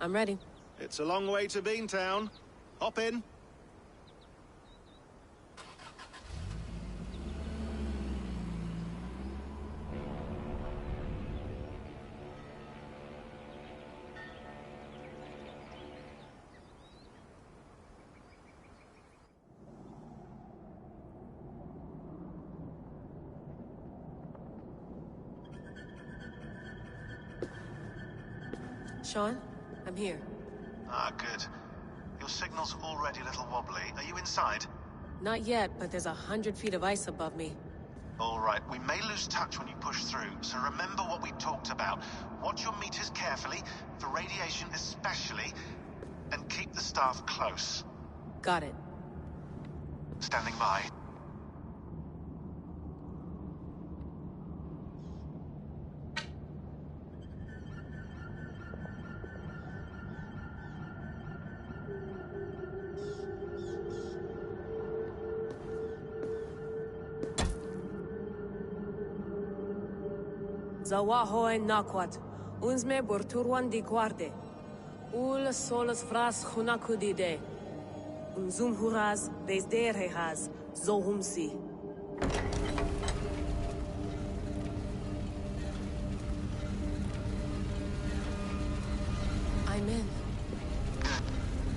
I'm ready. It's a long way to Beantown. Hop in. Sean, I'm here. Ah, good. Your signal's already a little wobbly. Are you inside? Not yet, but there's 100 feet of ice above me. All right, we may lose touch when you push through, so remember what we talked about. Watch your meters carefully, for radiation especially, and keep the staff close. Got it. Standing by. Zawaho en nakwat, unzme burturwan di guarde. Ul solas fras hunakudide. Unzum huraz, desde rehaz, zohumsi. I'm in. Good.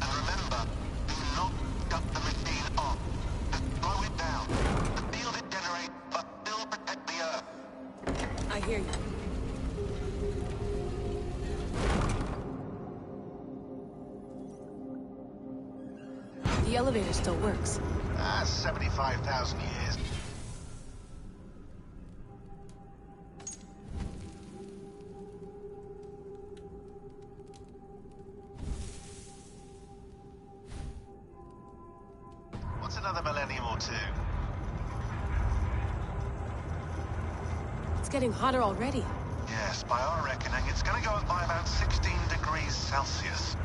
And remember, do not shut the machine off. Just slow it down. The field it generates, but still protect the Earth. I hear you. The elevator still works. 75,000 years. What's another millennium or two? It's getting hotter already. Yes, by our reckoning, it's gonna go up by about 16 degrees Celsius.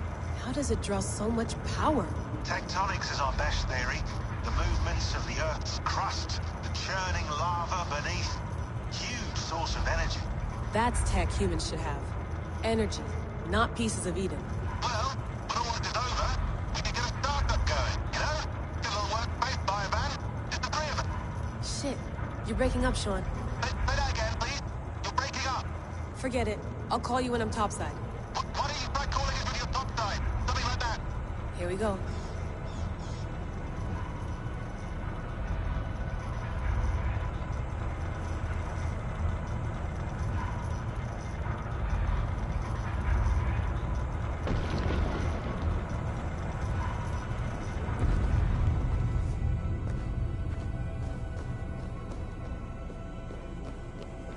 How does it draw so much power? Tectonics is our best theory. The movements of the Earth's crust, the churning lava beneath. Huge source of energy. That's tech humans should have. Energy, not pieces of Eden. Well, when all this is over, we can get a startup going, you know? Get a little workspace, buy a van, just the three of us. Shit, you're breaking up, Sean. Say that again, please. You're breaking up. Forget it. I'll call you when I'm topside. Why don't you try calling us when you're topside? Something like that. Here we go.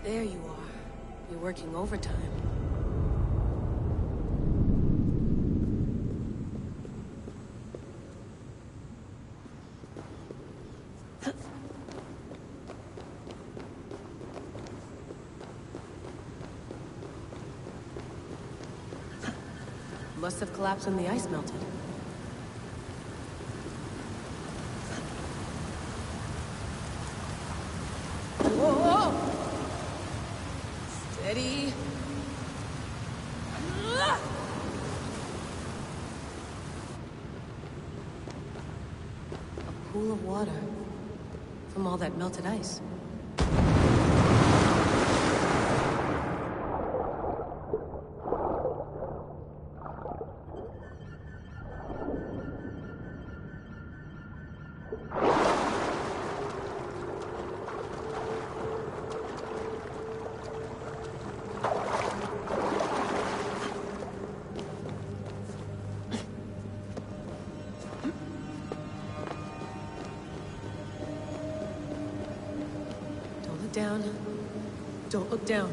There you are. You're working overtime. Must have collapsed when the ice melted. Whoa! Steady. A pool of water from all that melted ice. Down. Don't look down.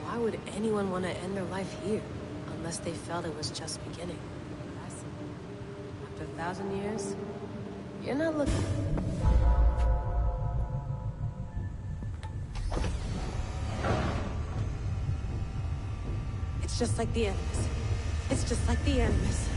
Why would anyone want to end their life here? Unless they felt it was just beginning. After 1,000 years? You're not looking... It's just like the Animus. It's just like the Animus.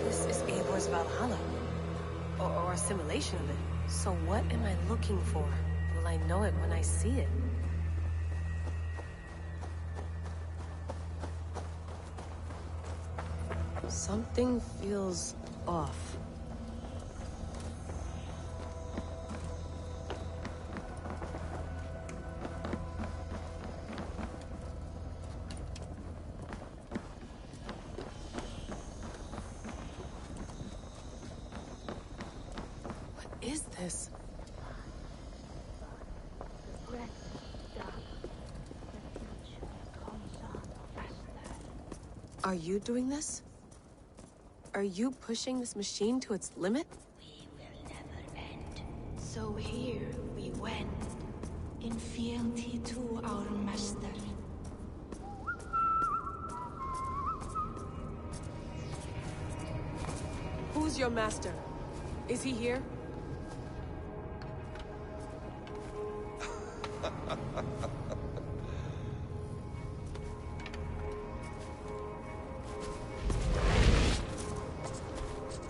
This is Eivor's Valhalla. Or a simulation of it. So what am I looking for? Will I know it when I see it? Something feels off. What is this? Are you doing this? Are you pushing this machine to its limit? We will never end. So here we went, in fealty to our master. Who's your master? Is he here?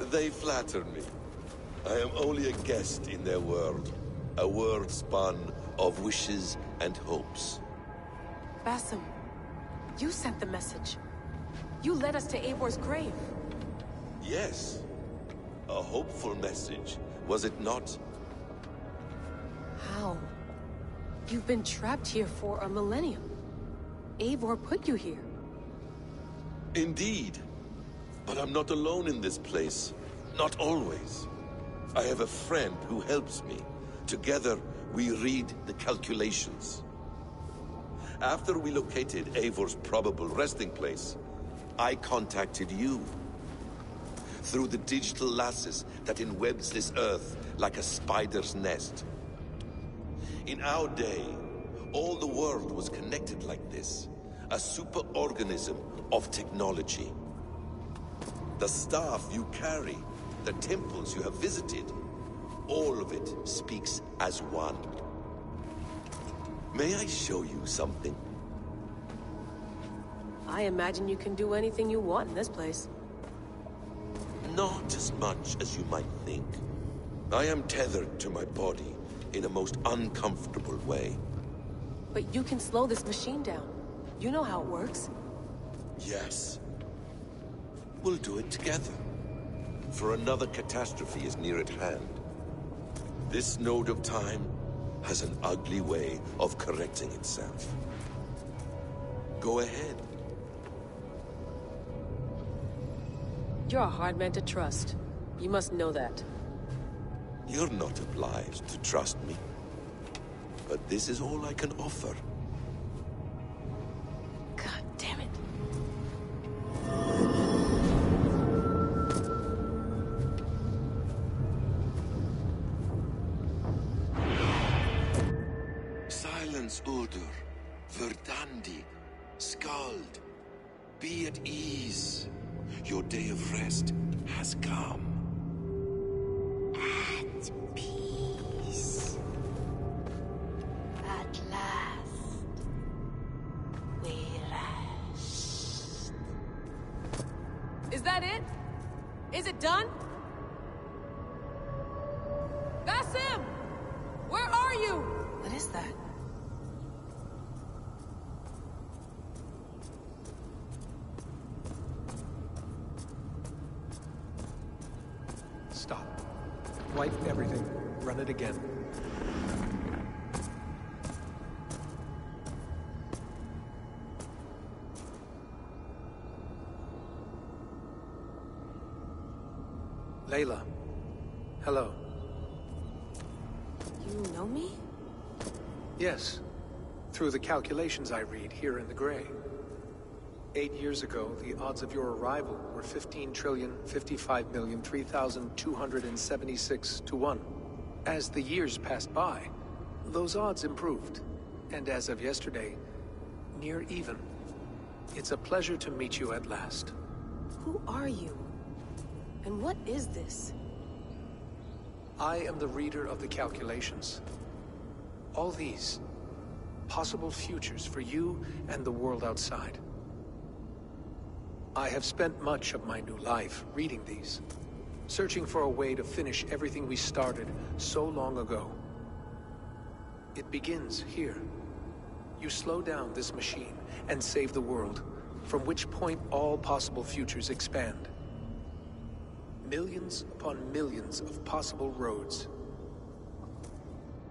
They flatter me. I am only a guest in their world. A world spun of wishes and hopes. Basim, you sent the message. You led us to Eivor's grave. Yes. A hopeful message, was it not? How? You've been trapped here for a millennium. Eivor put you here. Indeed. But I'm not alone in this place. Not always. I have a friend who helps me. Together, we read the calculations. After we located Eivor's probable resting place, I contacted you. Through the digital lasses that enwebs this Earth like a spider's nest. In our day, all the world was connected like this. A superorganism of technology. The staff you carry, the temples you have visited, all of it speaks as one. May I show you something? I imagine you can do anything you want in this place. Not as much as you might think. I am tethered to my body in a most uncomfortable way. But you can slow this machine down. You know how it works. Yes. We'll do it together. For another catastrophe is near at hand. This node of time has an ugly way of correcting itself. Go ahead. You're a hard man to trust. You must know that. You're not obliged to trust me. But this is all I can offer. God damn it. Silence, Uldur. Verdandi. Skald. Be at ease. Your day of rest has come. At peace. At last, we rest. that it? Is it done? Basim! Where are you? What is that? Stop. Wipe everything. Run it again. Layla. Hello. You know me? Yes. Through the calculations I read here in the gray. 8 years ago, the odds of your arrival were 15,055,003,276 to 1. As the years passed by, those odds improved. And as of yesterday, near even. It's a pleasure to meet you at last. Who are you? And what is this? I am the reader of the calculations. All these, possible futures for you and the world outside. I have spent much of my new life reading these, searching for a way to finish everything we started so long ago. It begins here. You slow down this machine and save the world, from which point all possible futures expand. Millions upon millions of possible roads.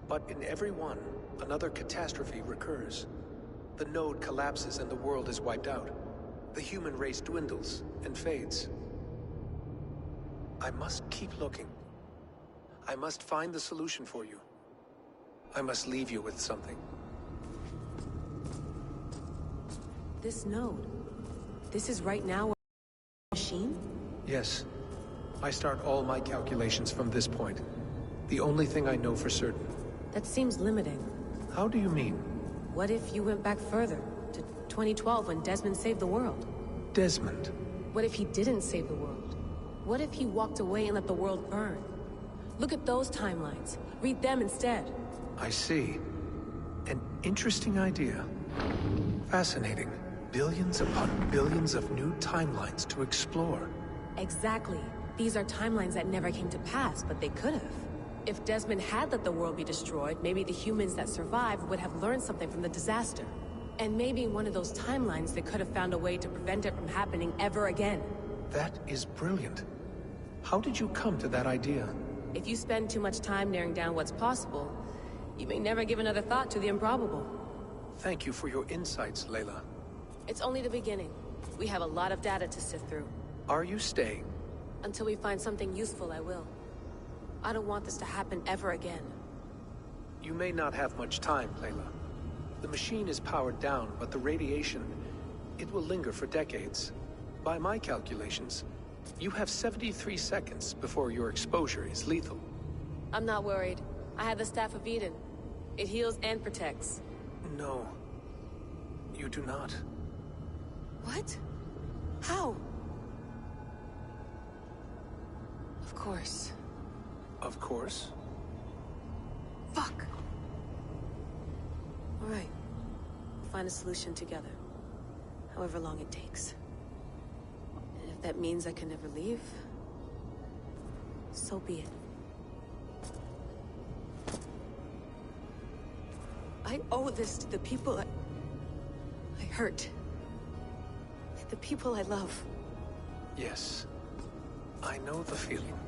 But in every one, another catastrophe recurs. The node collapses and the world is wiped out. The human race dwindles and fades. I must keep looking. I must find the solution for you. I must leave you with something. This node. This is right now a machine? Yes. I start all my calculations from this point. The only thing I know for certain. That seems limiting. How do you mean? What if you went back further, to 2012 when Desmond saved the world? Desmond? What if he didn't save the world? What if he walked away and let the world burn? Look at those timelines. Read them instead. I see. An interesting idea. Fascinating. Billions upon billions of new timelines to explore. Exactly. These are timelines that never came to pass, but they could have. If Desmond had let the world be destroyed, maybe the humans that survived would have learned something from the disaster. And maybe in one of those timelines they could have found a way to prevent it from happening ever again. That is brilliant. How did you come to that idea? If you spend too much time narrowing down what's possible, you may never give another thought to the improbable. Thank you for your insights, Layla. It's only the beginning. We have a lot of data to sift through. Are you staying? Until we find something useful, I will. I don't want this to happen ever again. You may not have much time, Layla. The machine is powered down, but the radiation, it will linger for decades. By my calculations, you have 73 seconds before your exposure is lethal. I'm not worried. I have the Staff of Eden. It heals and protects. No. You do not. What? How? Of course. Of course. Fuck! All right. We'll find a solution together. However long it takes. And if that means I can never leave, so be it. I owe this to the people I hurt. The people I love. Yes. I know the feeling.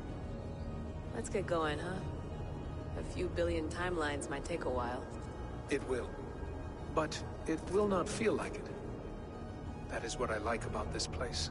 Let's get going, huh? A few billion timelines might take a while. It will. But it will not feel like it. That is what I like about this place.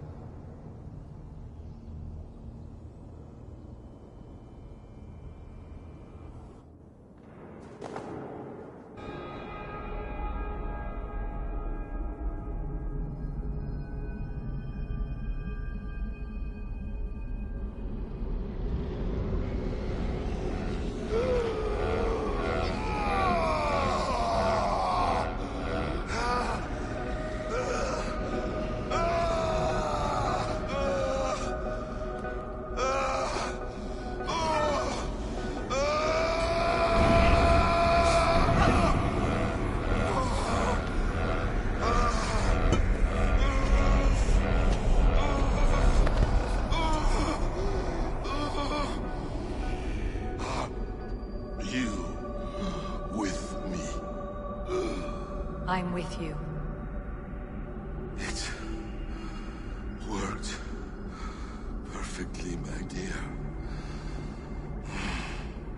I'm with you. It worked perfectly, my dear.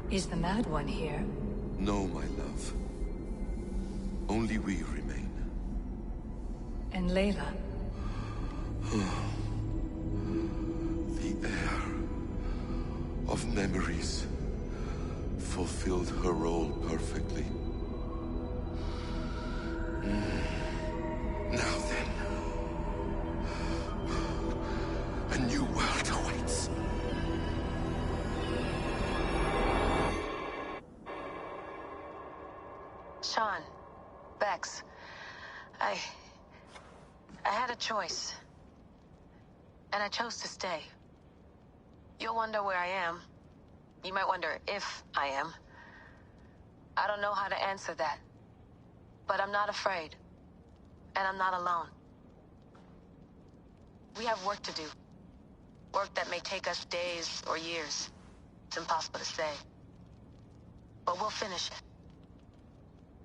Is the Mad One here? No, my love. Only we remain. And Layla? The air of memories fulfilled her role perfectly. Now then, a new world awaits. Sean, Bex, I had a choice. And I chose to stay. You'll wonder where I am. You might wonder if I am. I don't know how to answer that. But I'm not afraid. And I'm not alone. We have work to do. Work that may take us days or years. It's impossible to say. But we'll finish it.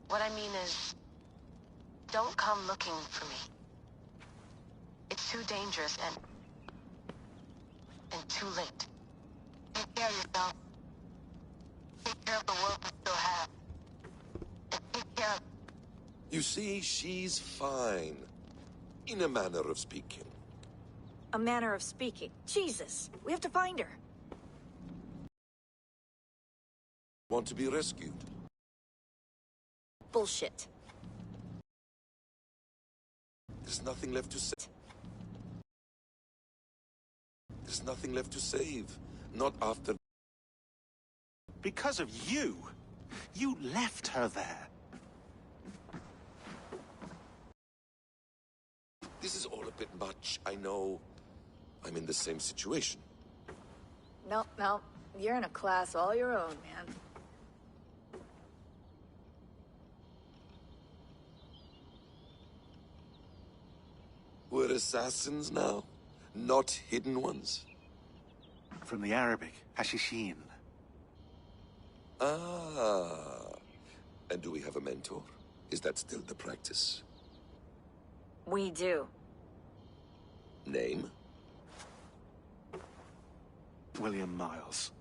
What I mean is, don't come looking for me. It's too dangerous and too late. Take care of yourself. Take care of the world we still have. And take care of... You see, she's fine. In a manner of speaking. A manner of speaking. Jesus, we have to find her. Want to be rescued? Bullshit. There's nothing left to say. There's nothing left to save. Not after... Because of you. You left her there. This is all a bit much, I know. I'm in the same situation. No, you're in a class all your own, man. We're assassins now, not hidden ones. From the Arabic, Hashishin. Ah. And do we have a mentor? Is that still the practice? We do. Name? William Miles.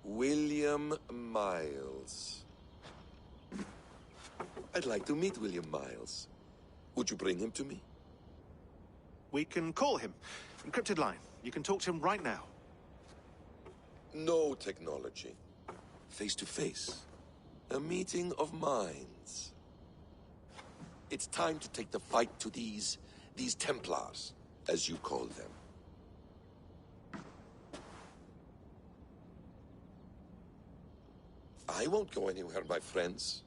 William Miles. I'd like to meet William Miles. Would you bring him to me? We can call him. Encrypted line. You can talk to him right now. No technology. Face to face. A meeting of minds. It's time to take the fight to these Templars, as you call them. I won't go anywhere, my friends.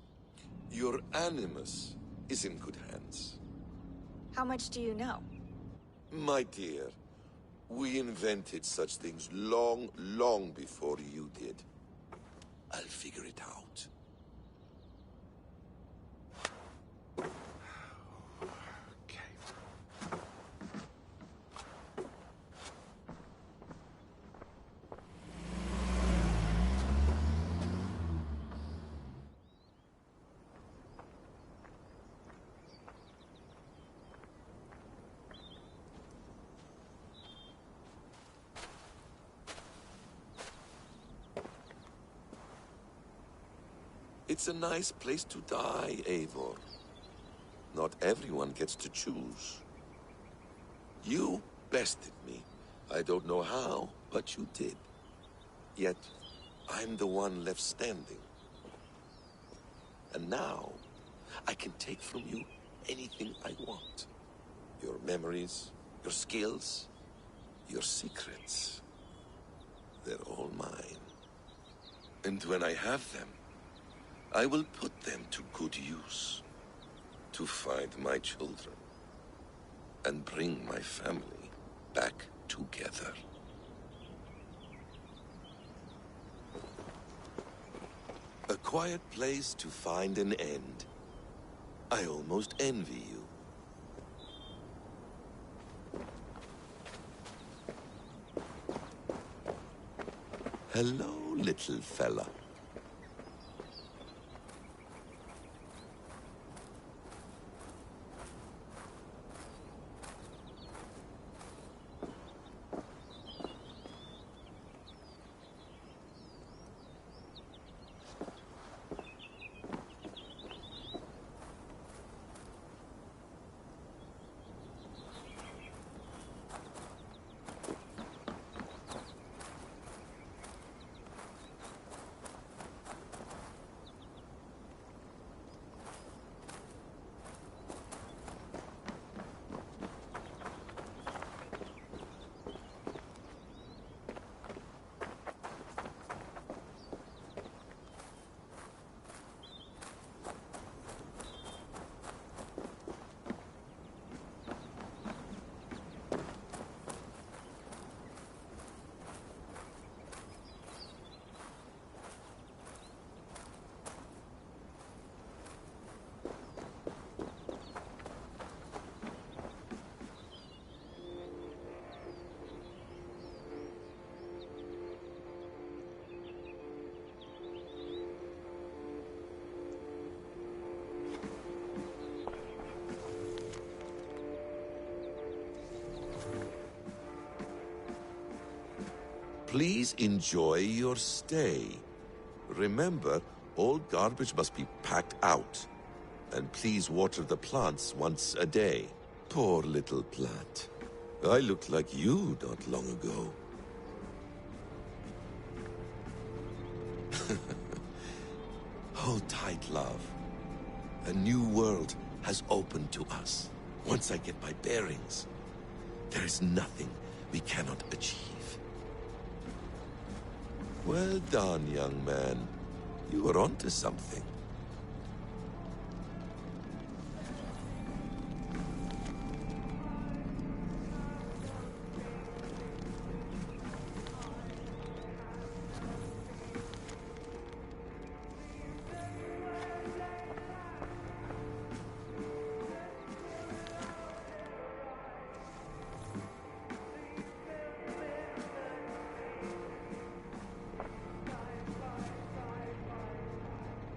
Your animus is in good hands. How much do you know? My dear, we invented such things long, long before you did. I'll figure it out. Okay. It's a nice place to die, Eivor. Not everyone gets to choose. You bested me. I don't know how, but you did. Yet, I'm the one left standing. And now, I can take from you anything I want. Your memories, your skills, your secrets. They're all mine. And when I have them, I will put them to good use. To find my children. And bring my family back together. A quiet place to find an end. I almost envy you. Hello, little fella. Please enjoy your stay. Remember, all garbage must be packed out. And please water the plants once a day. Poor little plant. I looked like you not long ago. Hold tight, love. A new world has opened to us. Once I get my bearings, there is nothing we cannot achieve. Well done, young man. You were onto something.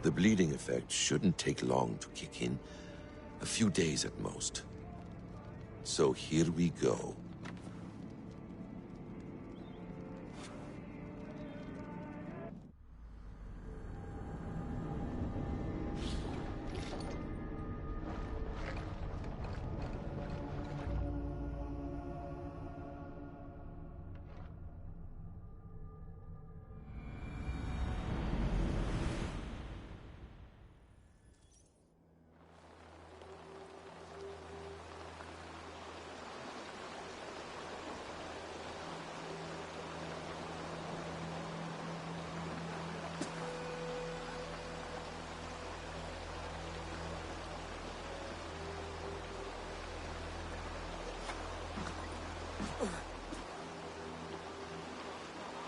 The bleeding effect shouldn't take long to kick in. A few days at most. So here we go.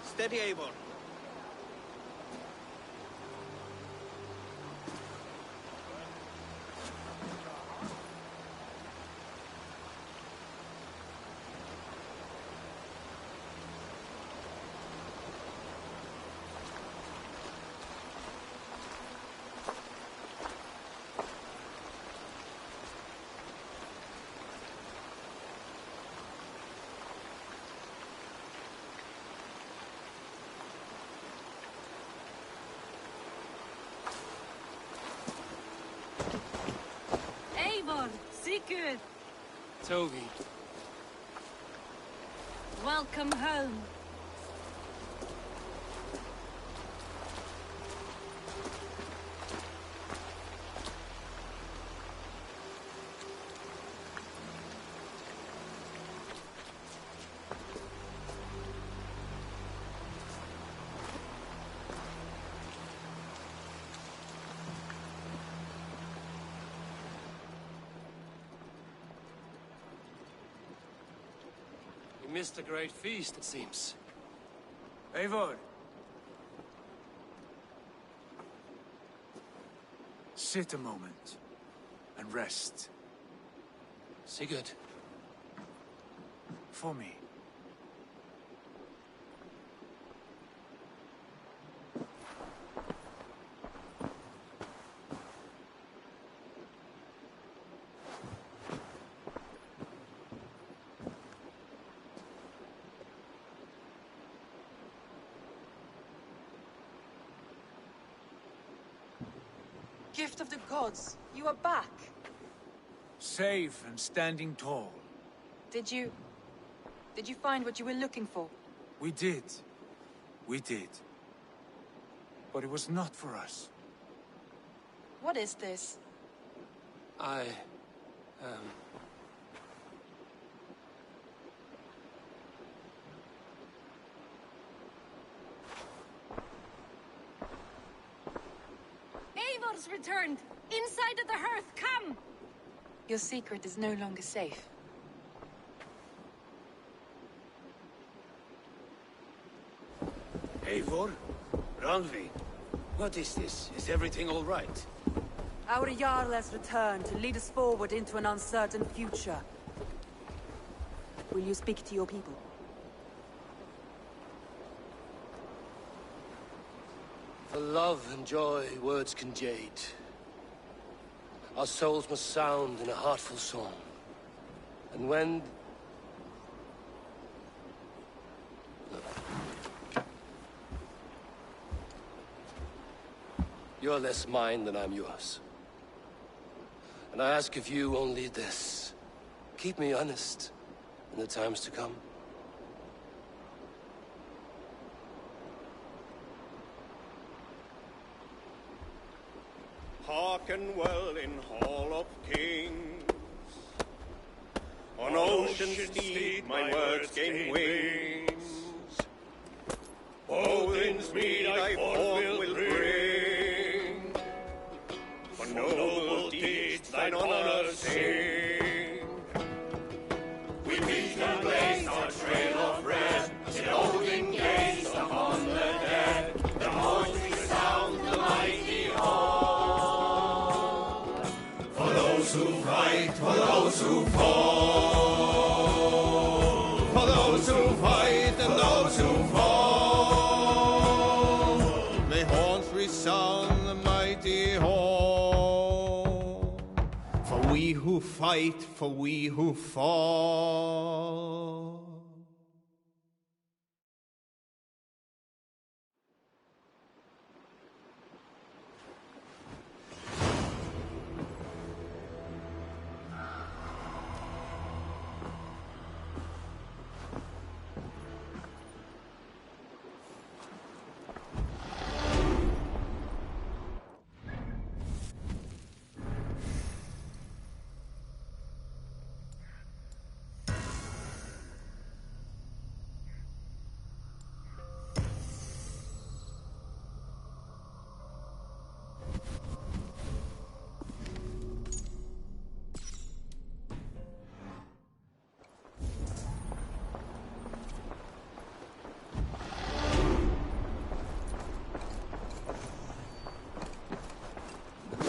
Steady, Eivor. Sigurd! Toby. Welcome home. Missed a great feast, it seems. Eivor! Sit a moment and rest. Sigurd. For me. Gift of the gods, you are back. Safe and standing tall. Did you find what you were looking for? We did. We did. But it was not for us. What is this? Eivor's returned! Inside of the hearth, come! Your secret is no longer safe. Eivor? Randvi? What is this? Is everything all right? Our Jarl has returned to lead us forward into an uncertain future. Will you speak to your people? For love and joy, words can jade. Our souls must sound in a heartful song. And when... You're less mine than I'm yours. And I ask of you only this. Keep me honest in the times to come. Hearken well in Hall of Kings. On ocean steed my words gain wings. Odin's mead I forth will bring. For noble deeds thine honor sing. We meet and blaze our trail of red, till Odin gazed upon the dead. The voice resound the mighty hall. For those who fight, for those who fall. For those who fight and those who fall. May horns resound the mighty hall. For we who fight, for we who fall.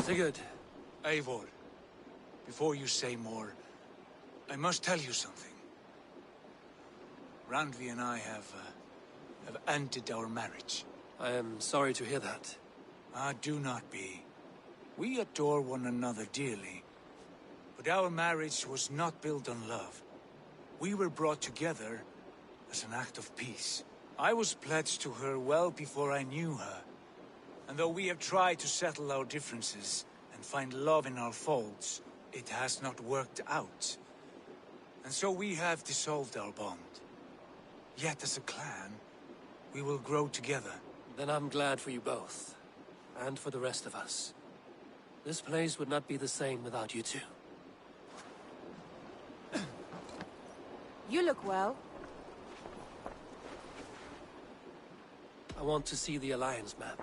Sigurd. Eivor, before you say more, I must tell you something. Randvi and I have ended our marriage. I am sorry to hear that. Ah, do not be. We adore one another dearly. But our marriage was not built on love. We were brought together as an act of peace. I was pledged to her well before I knew her. And though we have tried to settle our differences and find love in our faults, it has not worked out. And so we have dissolved our bond. Yet as a clan, we will grow together. Then I'm glad for you both. And for the rest of us. This place would not be the same without you two. You look well. I want to see the Alliance map.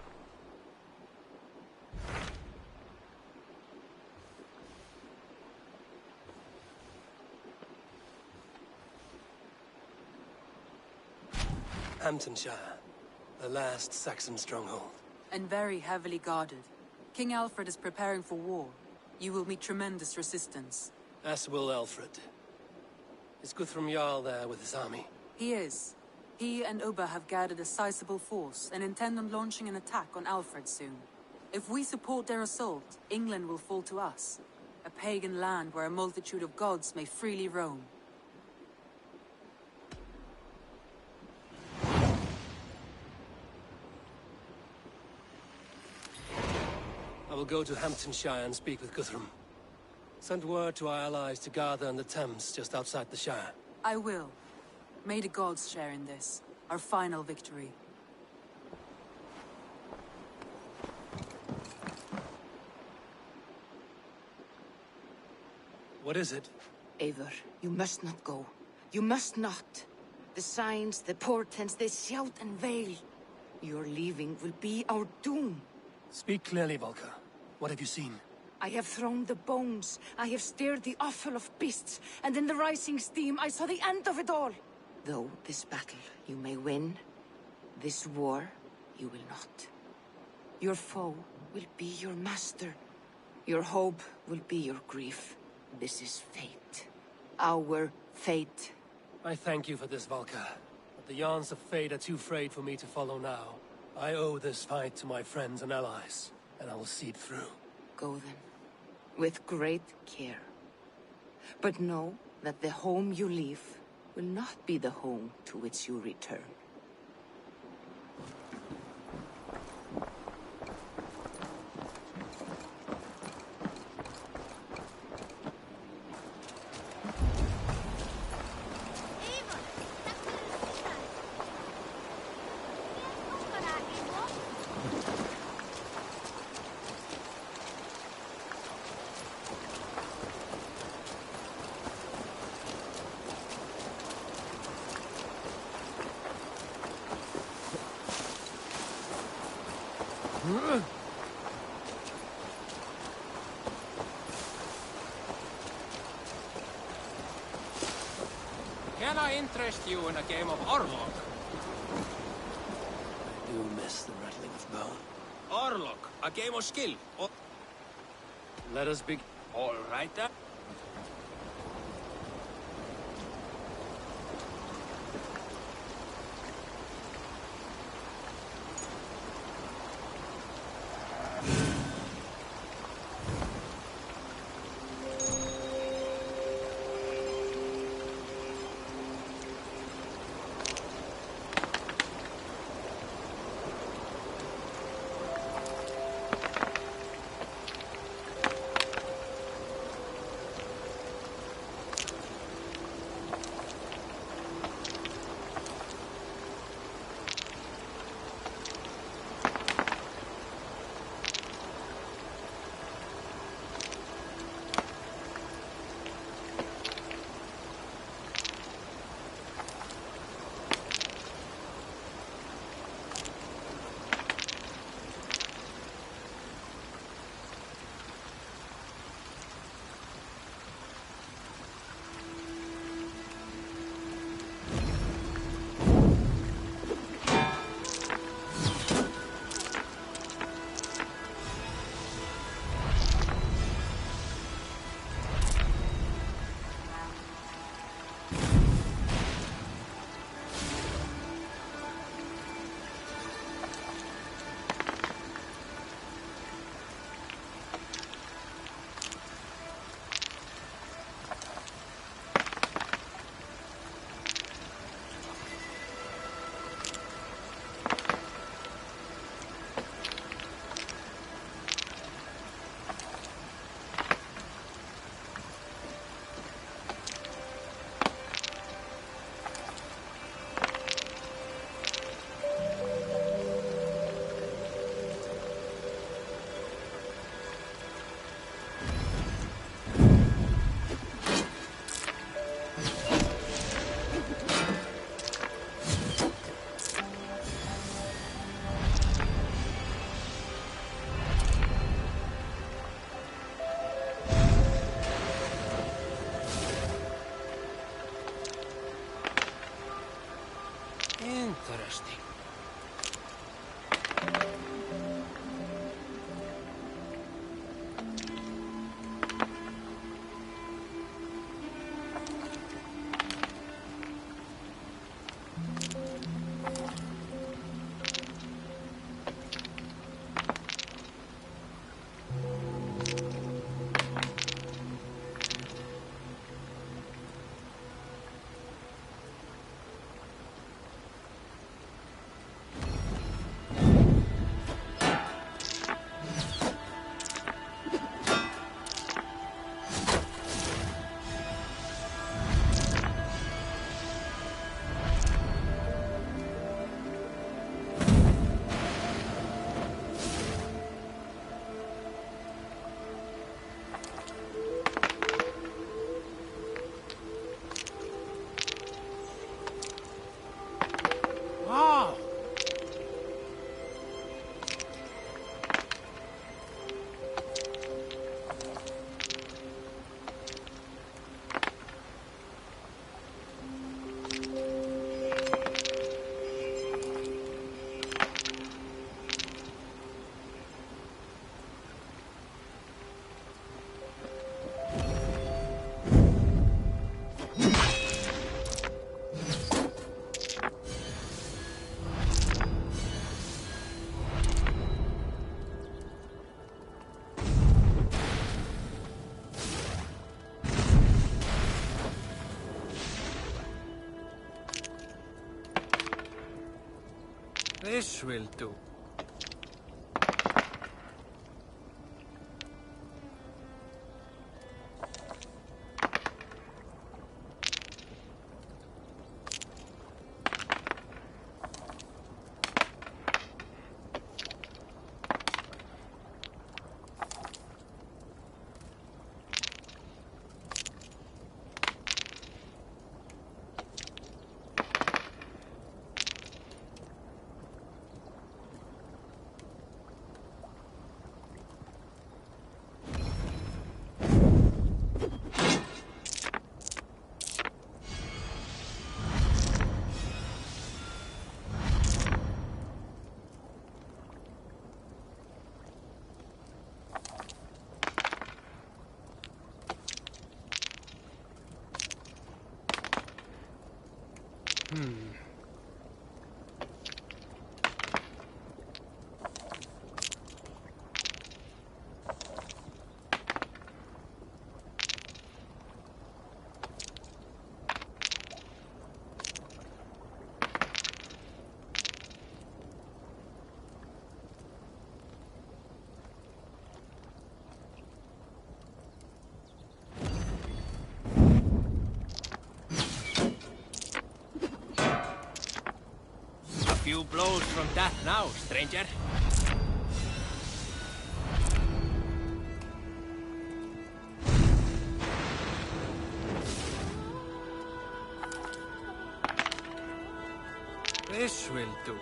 Hamptonshire, the last Saxon stronghold. And very heavily guarded. King Alfred is preparing for war. You will meet tremendous resistance. As will Alfred. Is Guthrum Jarl there with his army? He is. He and Ubba have gathered a sizable force and intend on launching an attack on Alfred soon. If we support their assault, England will fall to us. A pagan land where a multitude of gods may freely roam. I will go to Hamptonshire and speak with Guthrum. Send word to our allies to gather in the Thames just outside the Shire. I will. May the gods share in this, our final victory. What is it? Eivor, you must not go. You must not. The signs, the portents, they shout and wail. Your leaving will be our doom. Speak clearly, Volker. What have you seen? I have thrown the bones. I have stirred the offal of beasts. And in the rising steam, I saw the end of it all. Though this battle you may win, this war you will not. Your foe will be your master. Your hope will be your grief. This is fate. Our fate. I thank you for this, Volker. But the yarns of fate are too frayed for me to follow now. I owe this fight to my friends and allies, and I will see it through. Go then, with great care. But know that the home you leave will not be the home to which you return. Can I interest you in a game of Orlok? I do miss the rattling of bone. Orlok, a game of skill. Let us begin. All right then. Interesting. Wow! This will do. few blows from that now, stranger. This will do.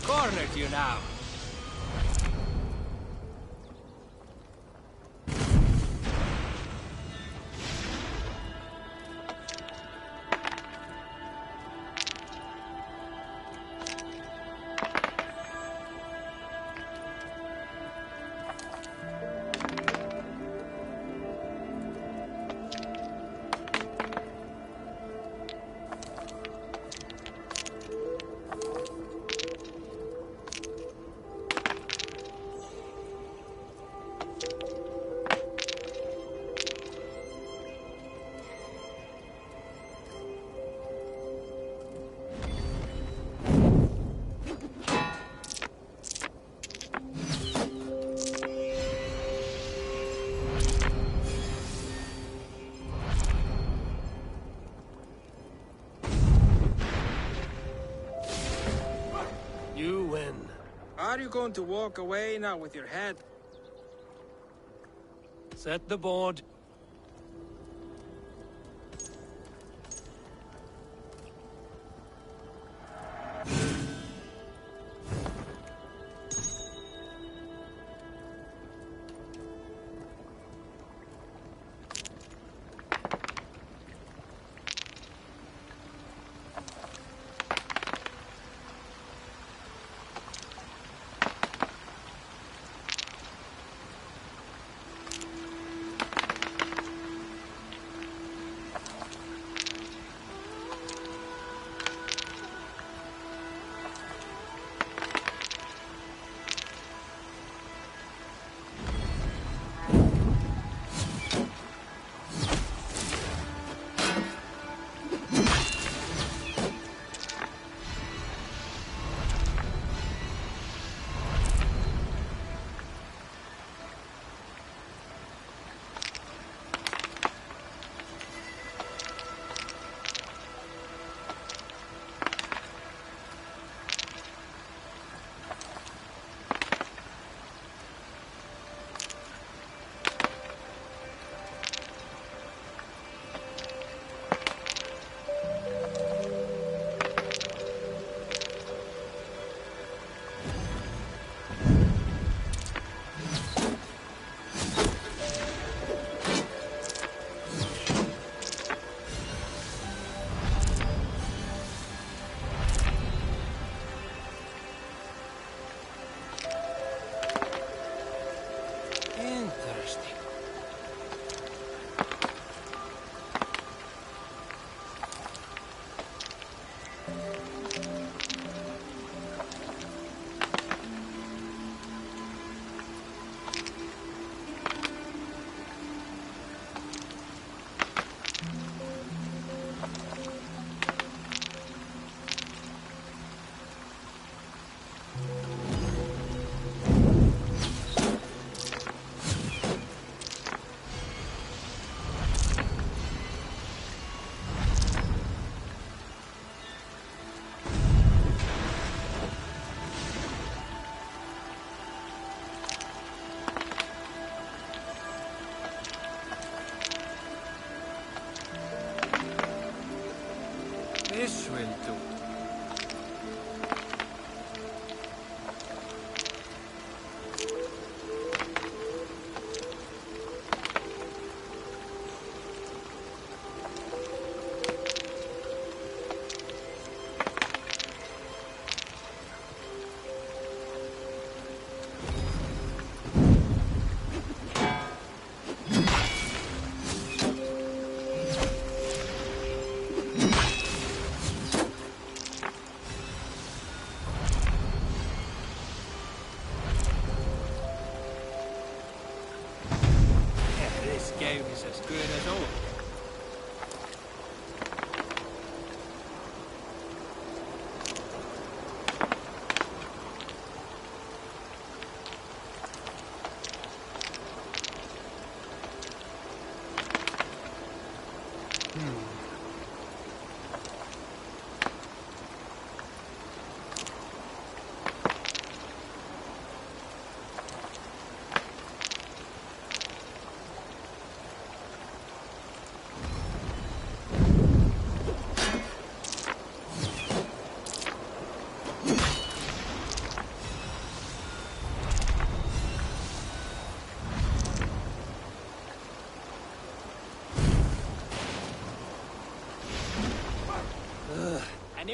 Cornered you now. You win. Are you going to walk away now with your head? Set the board.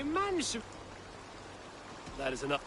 Immense. That is enough.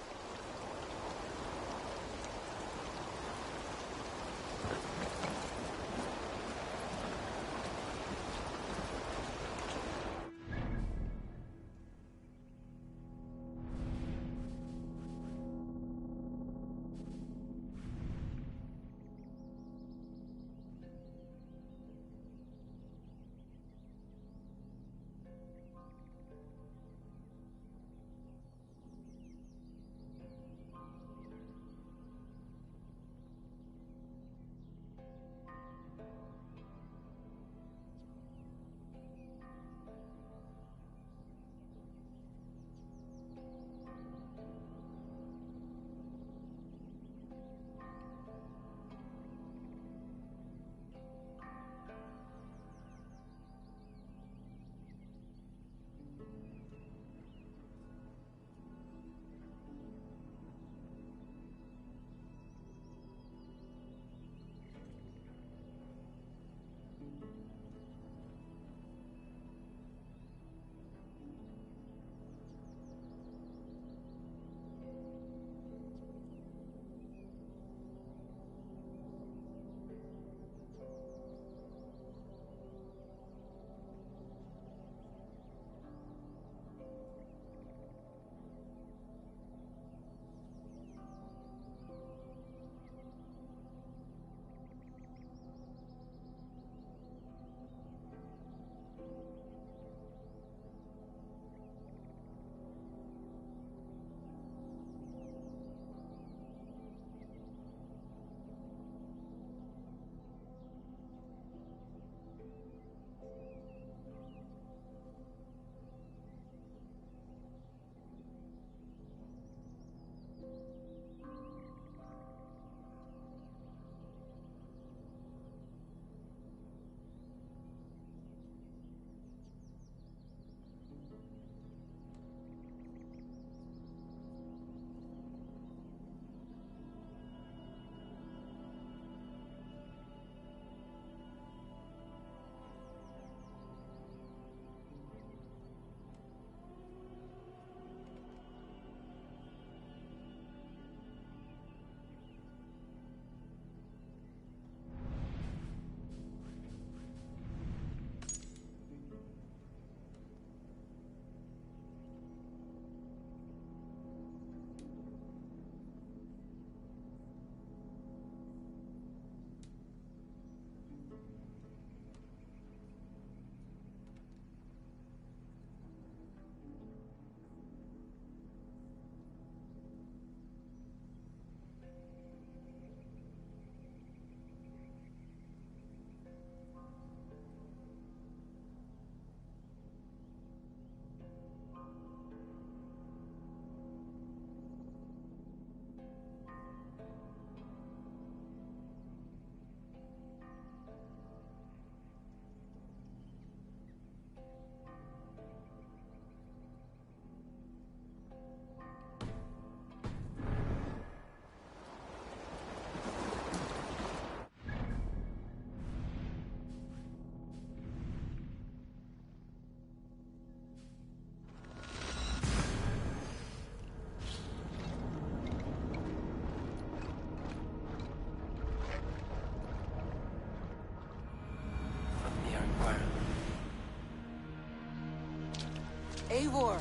Eivor,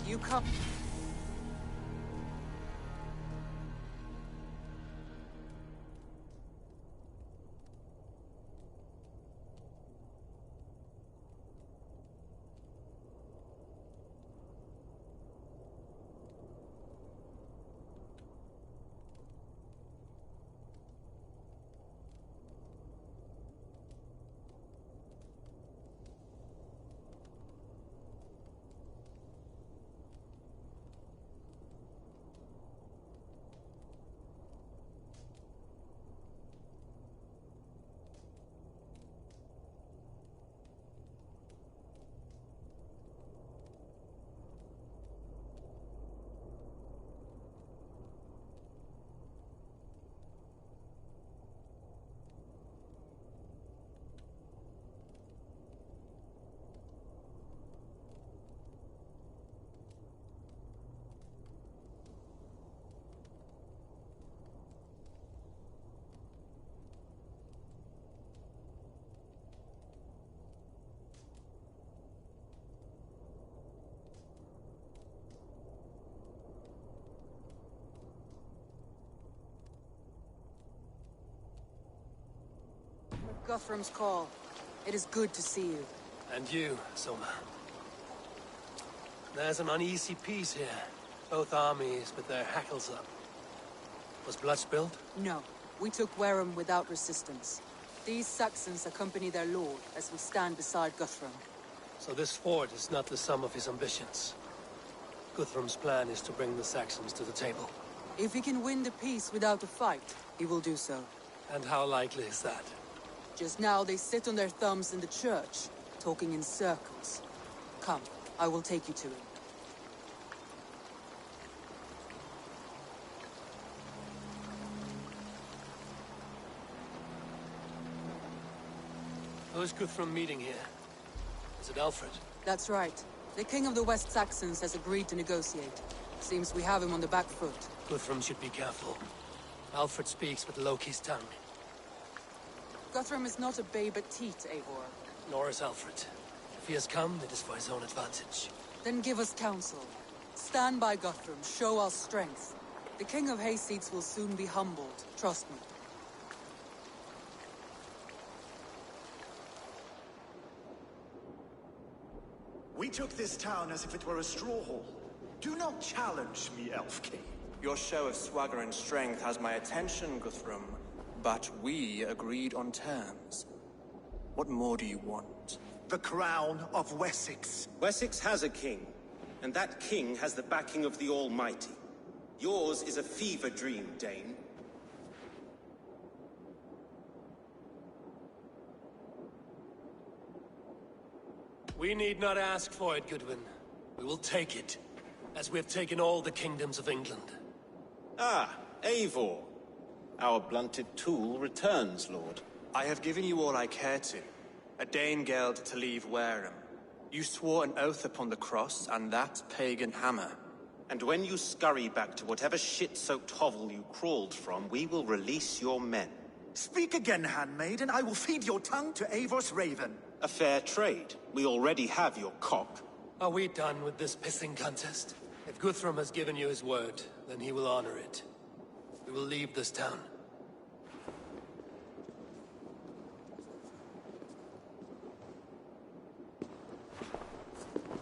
you come. Guthrum's call. It is good to see you. And you, Soma. There's an uneasy peace here. Both armies with their hackles up. Was blood spilled? No. We took Wareham without resistance. These Saxons accompany their lord as we stand beside Guthrum. So this fort is not the sum of his ambitions. Guthrum's plan is to bring the Saxons to the table. If he can win the peace without a fight, he will do so. And how likely is that? Just now they sit on their thumbs in the church, talking in circles. Come, I will take you to him. Who's Guthrum meeting here? Is it Alfred? That's right. The King of the West Saxons has agreed to negotiate. Seems we have him on the back foot. Guthrum should be careful. Alfred speaks with Loki's tongue. Guthrum is not a babe at teat, Eivor. Nor is Alfred. If he has come, it is for his own advantage. Then give us counsel. Stand by Guthrum, show our strength. The King of Hayseeds will soon be humbled, trust me. We took this town as if it were a straw hall. Do not challenge me, Elf King. Your show of swagger and strength has my attention, Guthrum. But we agreed on terms. What more do you want? The crown of Wessex. Wessex has a king, and that king has the backing of the Almighty. Yours is a fever dream, Dane. We need not ask for it, Goodwin. We will take it, as we have taken all the kingdoms of England. Ah, Eivor. Our blunted tool returns, Lord. I have given you all I care to. A Danegeld to leave Wareham. You swore an oath upon the cross, and that pagan hammer. And when you scurry back to whatever shit-soaked hovel you crawled from, we will release your men. Speak again, handmaid, and I will feed your tongue to Eivor's raven. A fair trade. We already have your cock. Are we done with this pissing contest? If Guthrum has given you his word, then he will honor it. We will leave this town.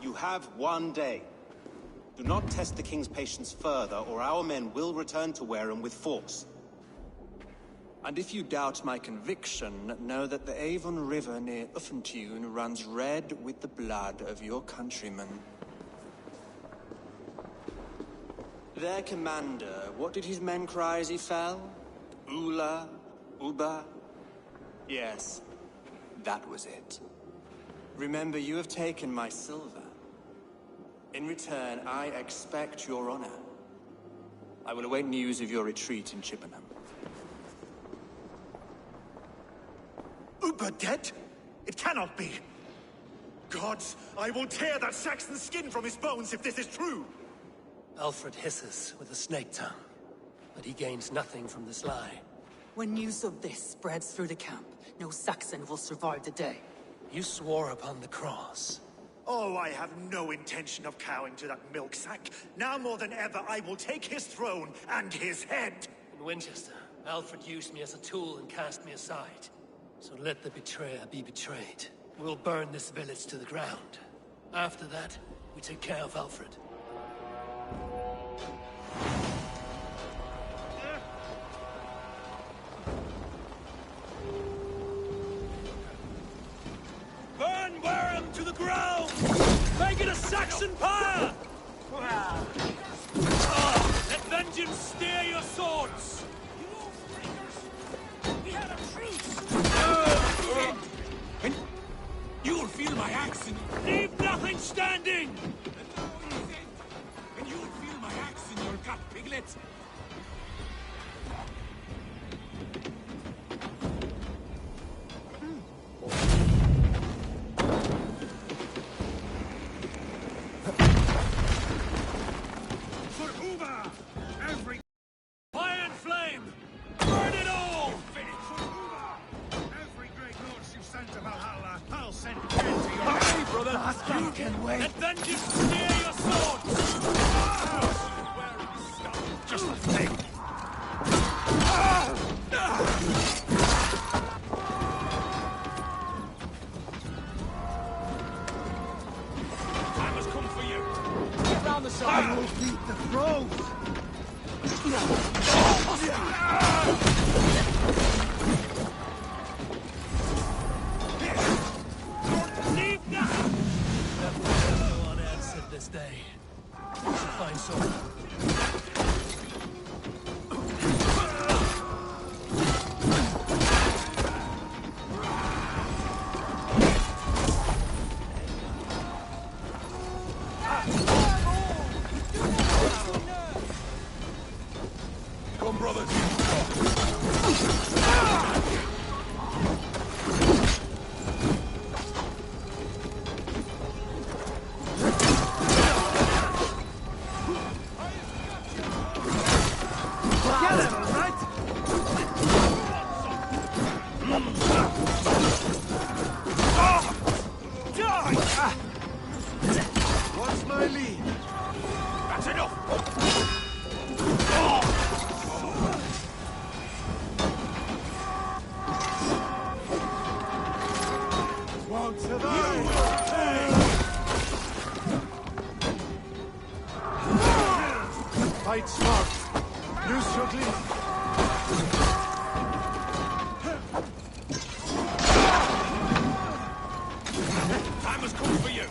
You have one day. Do not test the king's patience further, or our men will return to Wareham with force. And if you doubt my conviction, know that the Avon River near Uffentune runs red with the blood of your countrymen. Their commander, what did his men cry as he fell? Ula? Uba? Yes, that was it. Remember, you have taken my silver. In return, I expect your honor. I will await news of your retreat in Chippenham. Uber dead? It cannot be. Gods, I will tear that Saxon's skin from his bones if this is true. Alfred hisses with a snake tongue, but he gains nothing from this lie. When news of this spreads through the camp, no Saxon will survive the day. You swore upon the cross. Oh, I have no intention of cowing to that milk sack. Now more than ever, I will take his throne and his head. In Winchester, Alfred used me as a tool and cast me aside. So let the betrayer be betrayed. We'll burn this village to the ground. After that, we take care of Alfred. Burn Wareham to the ground! Make it a Saxon pyre! Let vengeance steer your swords! We have a truce! And you will feel my axe in... Leave nothing standing! And you will feel my axe in your gut, piglet! For Uba! Every... Fire and flame! Burn it all! For Uba! Every great lord you sent to Valhalla, I'll send 10 to your... Hey, brother! You can wait! Let vengeance steer your swords! Just a thing! Leave now! Definitely unanswered this day. We should find Sora. Come, brothers. Get him, all right? What's my lead? That's enough! Won't survive. Fight smart. Use your gleam. Time has come for you!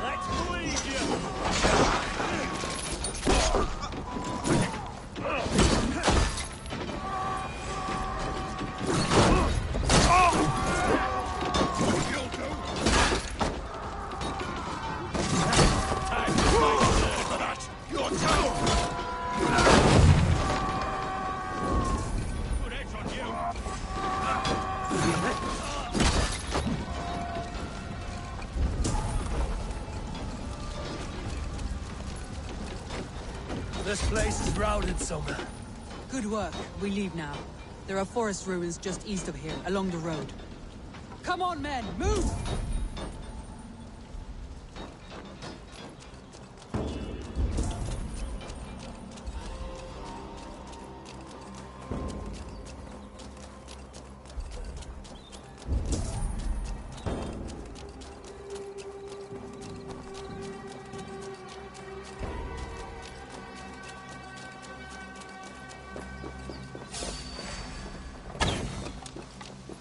Let's bleed you! This place is routed, Soma. Good work. We leave now. There are forest ruins just east of here, along the road. Come on, men! Move!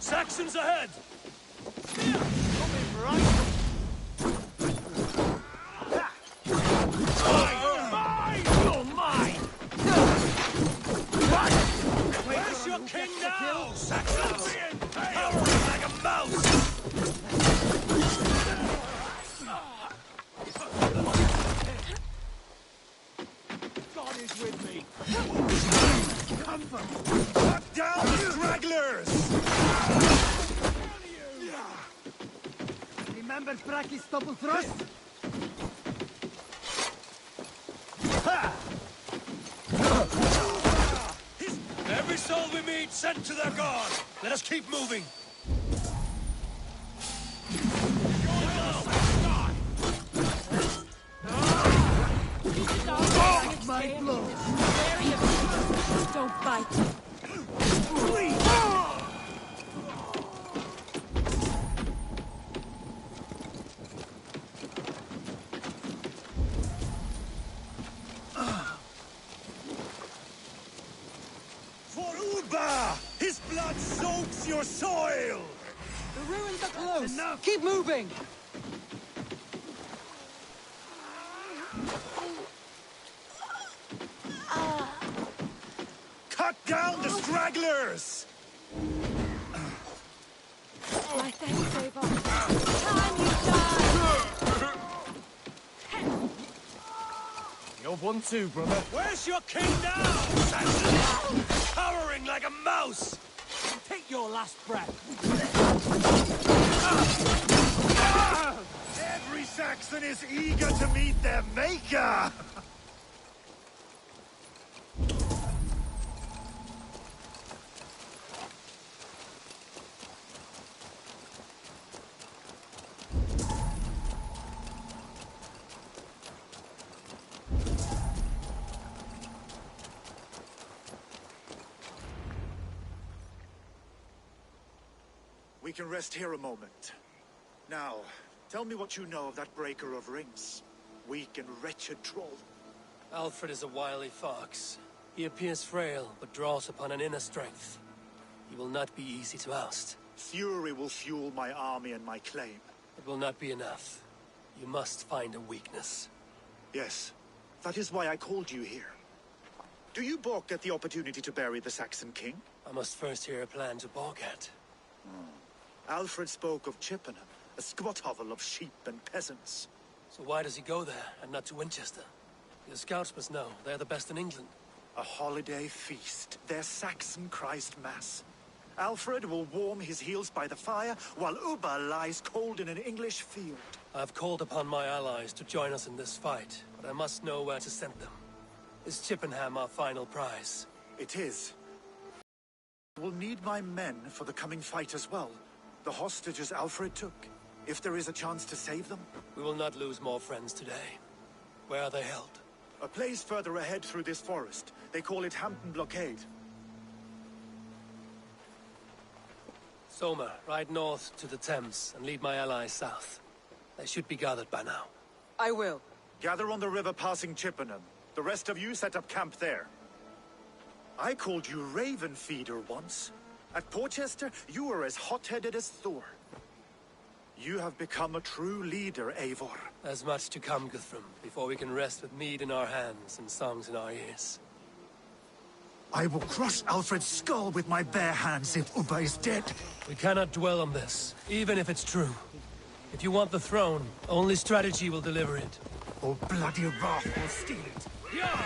Saxons ahead! Where's your king now, Saxons? Powering like a mouse! God is with me. Comfort. Cut down the stragglers! Remember Bracky's double thrust? Every soul we meet sent to their god. Let us keep moving. My blow. Don't bite. For Uba! His blood soaks your soil! The ruins are close! Keep moving! Cut down the stragglers! My thanks, Ava. Time you die! You're one too, brother. Where's your king now, Saxon? Powering like a mouse! Take your last breath. Every Saxon is eager to meet their maker! We can rest here a moment. Now, tell me what you know of that Breaker of Rings. weak and wretched troll. Alfred is a wily fox. He appears frail, but draws upon an inner strength. He will not be easy to oust. Fury will fuel my army and my claim. It will not be enough. You must find a weakness. Yes, that is why I called you here. Do you balk at the opportunity to bury the Saxon king? I must first hear a plan to balk at. Alfred spoke of Chippenham, a squat hovel of sheep and peasants. So why does he go there, and not to Winchester? The scouts must know. They're the best in England. A holiday feast, their Saxon Christ Mass. Alfred will warm his heels by the fire, while Ubba lies cold in an English field. I've called upon my allies to join us in this fight, but I must know where to send them. Is Chippenham our final prize? It is. I will need my men for the coming fight as well. The hostages Alfred took. If there is a chance to save them. We will not lose more friends today. Where are they held? A place further ahead through this forest. They call it Hampton Blockade. Soma, ride north to the Thames and lead my allies south. They should be gathered by now. I will. Gather on the river passing Chippenham. The rest of you set up camp there. I called you Raven Feeder once. At Porchester, you were as hot-headed as Thor. You have become a true leader, Eivor. There's much to come, Guthrum, before we can rest with mead in our hands and songs in our ears. I will crush Alfred's skull with my bare hands if Ubba is dead. We cannot dwell on this, even if it's true. If you want the throne, only strategy will deliver it. Or bloody wrath will steal it. Yeah!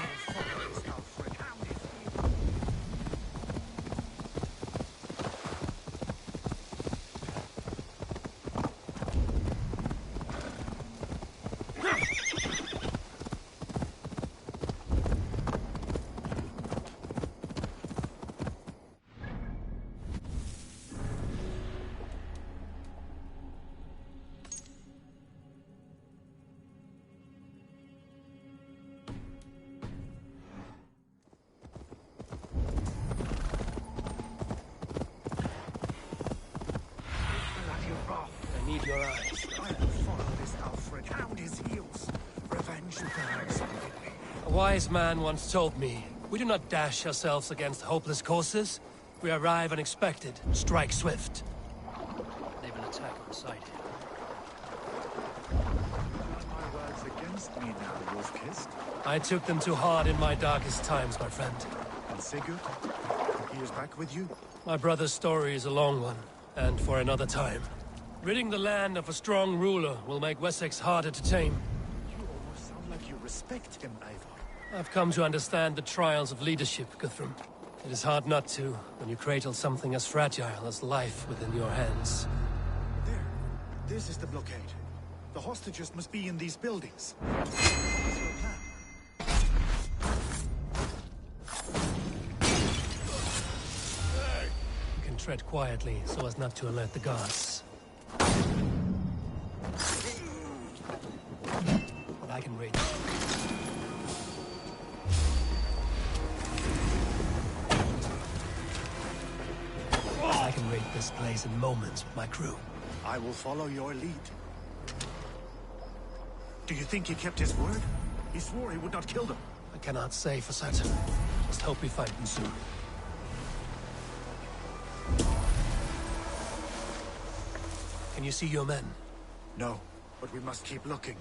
Your eyes. I will follow this Alfred. Hound his heels. Revenge burns within me. A wise man once told me, we do not dash ourselves against hopeless courses. We arrive unexpected, strike swift. They will attack on sight. My words against me now, Wolf-Kissed. I took them too hard in my darkest times, my friend. And Sigurd? He is back with you? My brother's story is a long one, and for another time. Ridding the land of a strong ruler will make Wessex harder to tame. You almost sound like you respect him, Eivor. I've come to understand the trials of leadership, Guthrum. It is hard not to, when you cradle something as fragile as life within your hands. There. This is the blockade. The hostages must be in these buildings. What's your plan? You can tread quietly so as not to alert the guards. But I can read. I can raid this place in moments with my crew. I will follow your lead. Do you think he kept his word? He swore he would not kill them. I cannot say for certain. Just hope we find him soon. Can you see your men? No, but we must keep looking.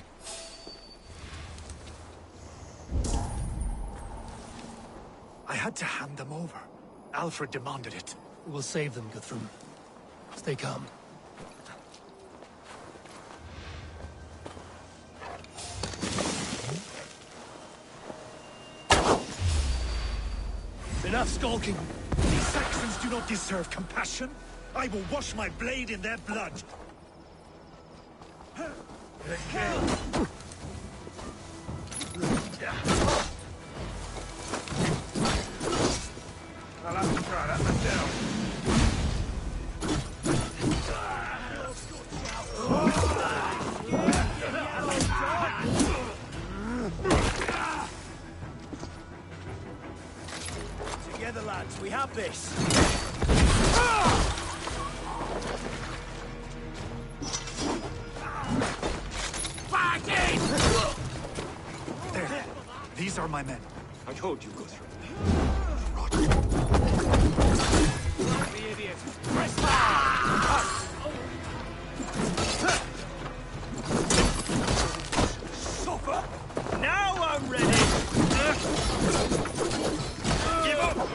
I had to hand them over. Alfred demanded it. We will save them, Guthrum. Stay calm. Enough skulking! These Saxons do not deserve compassion. I will wash my blade in their blood. I'll have to try that myself. Together, lads, we have this. These are my men. I told you, Guthrum. The idiot! Press hard! Suffer! Now I'm ready! Give up!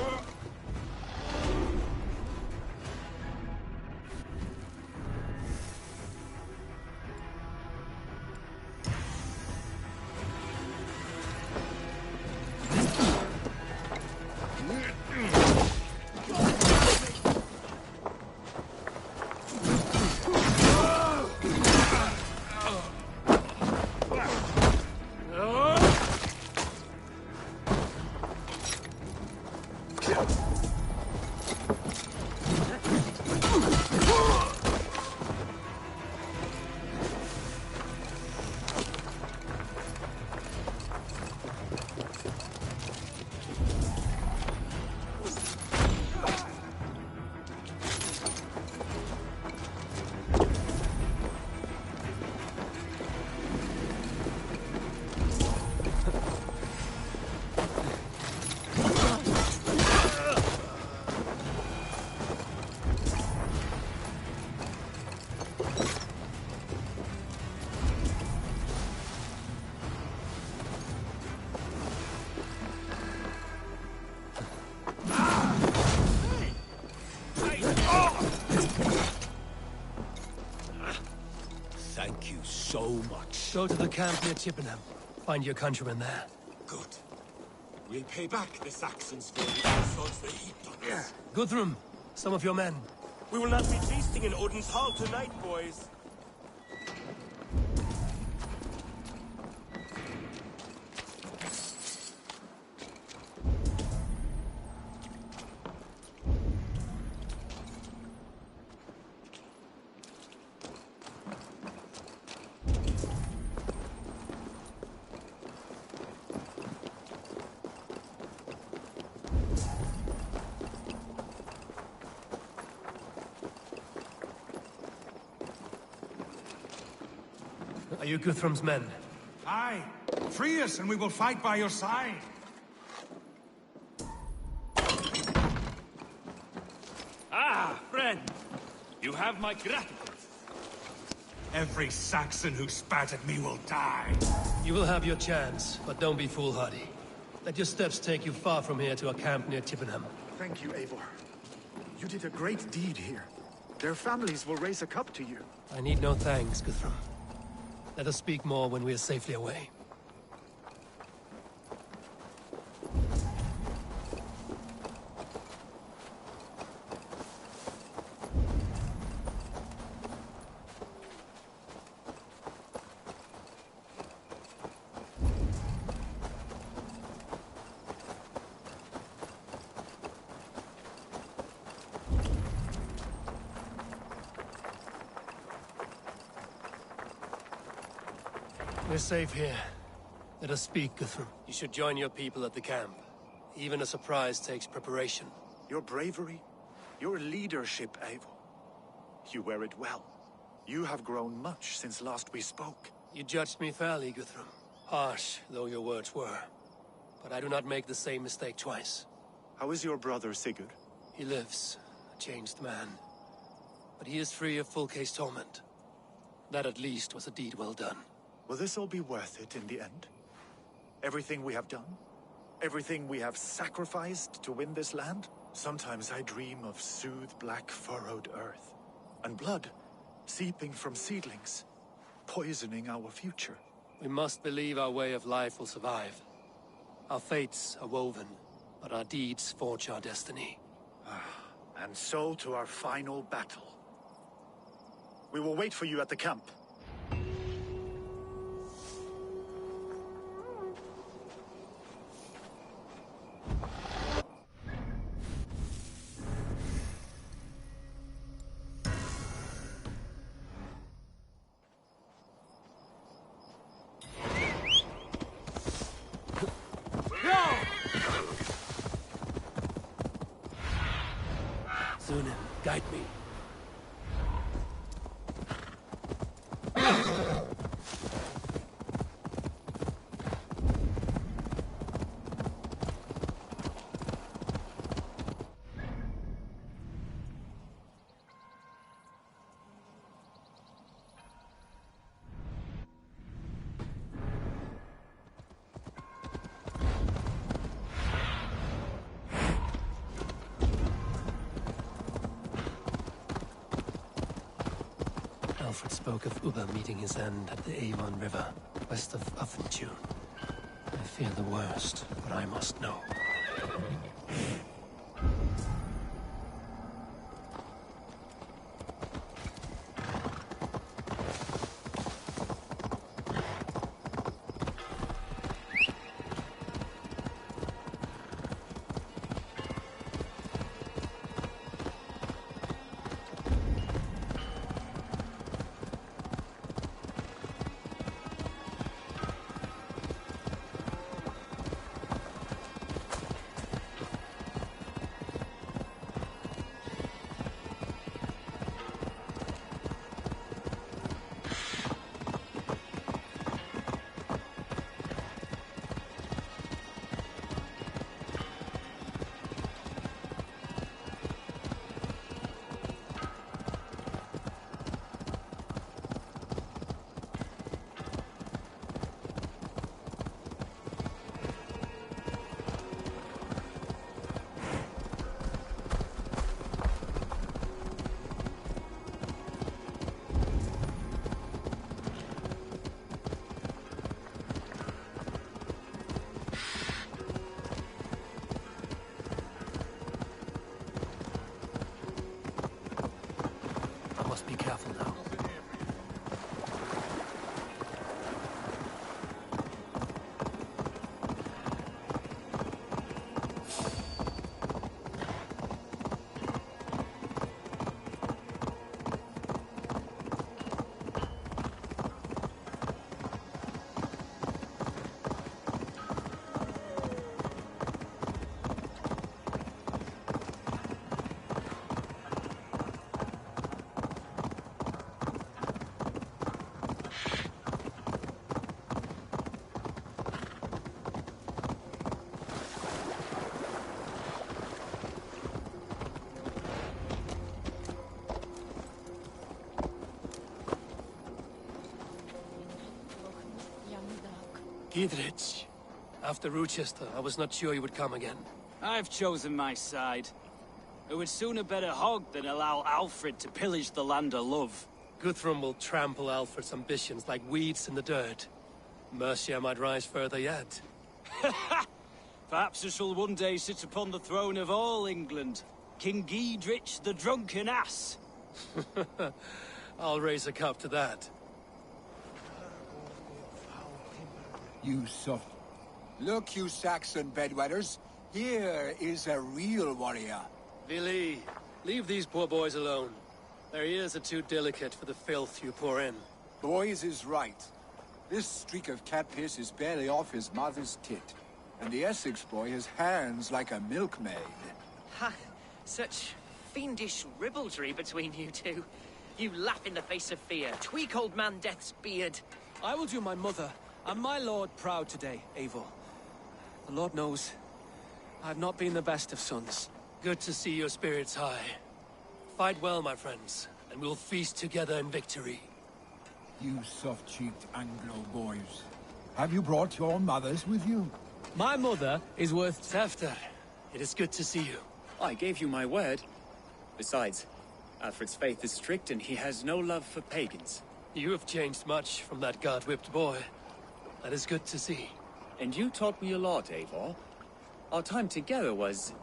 Thank you so much. Go to the camp near Chippenham. Find your countrymen there. Good. We'll pay back the Saxons for the insults they heaped on us. Guthrum, some of your men. We will not be feasting in Odin's hall tonight, boys. Are you Guthrum's men? Aye. Free us and we will fight by your side. Ah, friend! You have my gratitude. Every Saxon who spat at me will die. You will have your chance, but don't be foolhardy. Let your steps take you far from here to a camp near Chippenham. Thank you, Eivor. You did a great deed here. Their families will raise a cup to you. I need no thanks, Guthrum. Let us speak more when we are safely away. We're safe here. Let us speak, Guthrum. You should join your people at the camp. Even a surprise takes preparation. Your bravery, your leadership, Eivor. You wear it well. You have grown much since last we spoke. You judged me fairly, Guthrum. Harsh though your words were. But I do not make the same mistake twice. How is your brother, Sigurd? He lives, a changed man. But he is free of full case torment. That at least was a deed well done. Will this all be worth it in the end? Everything we have done? Everything we have sacrificed to win this land? Sometimes I dream of soothed black furrowed earth. And blood seeping from seedlings, poisoning our future. We must believe our way of life will survive. Our fates are woven, but our deeds forge our destiny. And so to our final battle. We will wait for you at the camp. Sunan, guide me. Alfred spoke of Uba meeting his end at the Avon River, west of Uffentune. I fear the worst, but I must know. Be careful now. Gidrich. After Rochester, I was not sure you would come again. I've chosen my side. I would sooner bet a hog than allow Alfred to pillage the land of love. Guthrum will trample Alfred's ambitions like weeds in the dirt. Mercia might rise further yet. Perhaps I shall one day sit upon the throne of all England. King Gidrich the drunken ass. I'll raise a cup to that. You soft. Look, you Saxon bedwetters. Here is a real warrior. Vili, leave these poor boys alone. Their ears are too delicate for the filth you pour in. Boys is right. This streak of cat piss is barely off his mother's tit. And the Essex boy has hands like a milkmaid. Ha! Such fiendish ribaldry between you two. You laugh in the face of fear. Tweak old man Death's beard. I will do my mother and my lord proud today, Eivor. The Lord knows, I've not been the best of sons. Good to see your spirits high. Fight well, my friends, and we'll feast together in victory. You soft-cheeked Anglo boys. Have you brought your mothers with you? My mother is worth... Tefter, it is good to see you. I gave you my word. Besides, Alfred's faith is strict and he has no love for pagans. You have changed much from that god-whipped boy. That is good to see. And you taught me a lot, Eivor. Our time together was...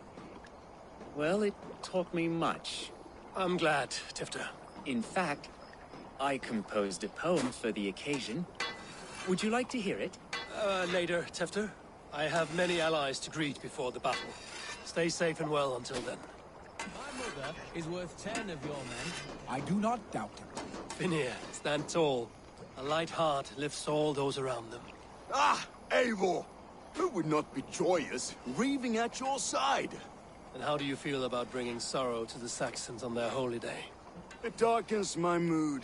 well, it taught me much. I'm glad, Tifter. In fact, I composed a poem for the occasion. Would you like to hear it? Later, Tifter. I have many allies to greet before the battle. Stay safe and well until then. My mother is worth 10 of your men. I do not doubt it. Finir, stand tall. A light heart lifts all those around them. Ah, Eivor! Who would not be joyous, raving at your side? And how do you feel about bringing sorrow to the Saxons on their holy day? It darkens my mood.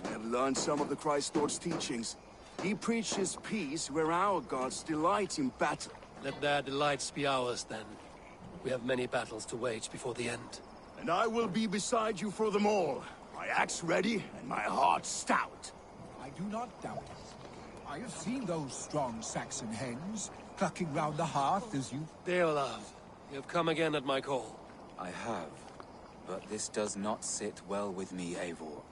I have learned some of the Christ Lord's teachings. He preaches peace where our gods delight in battle. Let their delights be ours, then. We have many battles to wage before the end. And I will be beside you for them all. My axe ready and my heart stout. I do not doubt it. I have seen those strong Saxon hens clucking round the hearth as you... Deolaf, you have come again at my call. I have, but this does not sit well with me, Eivor.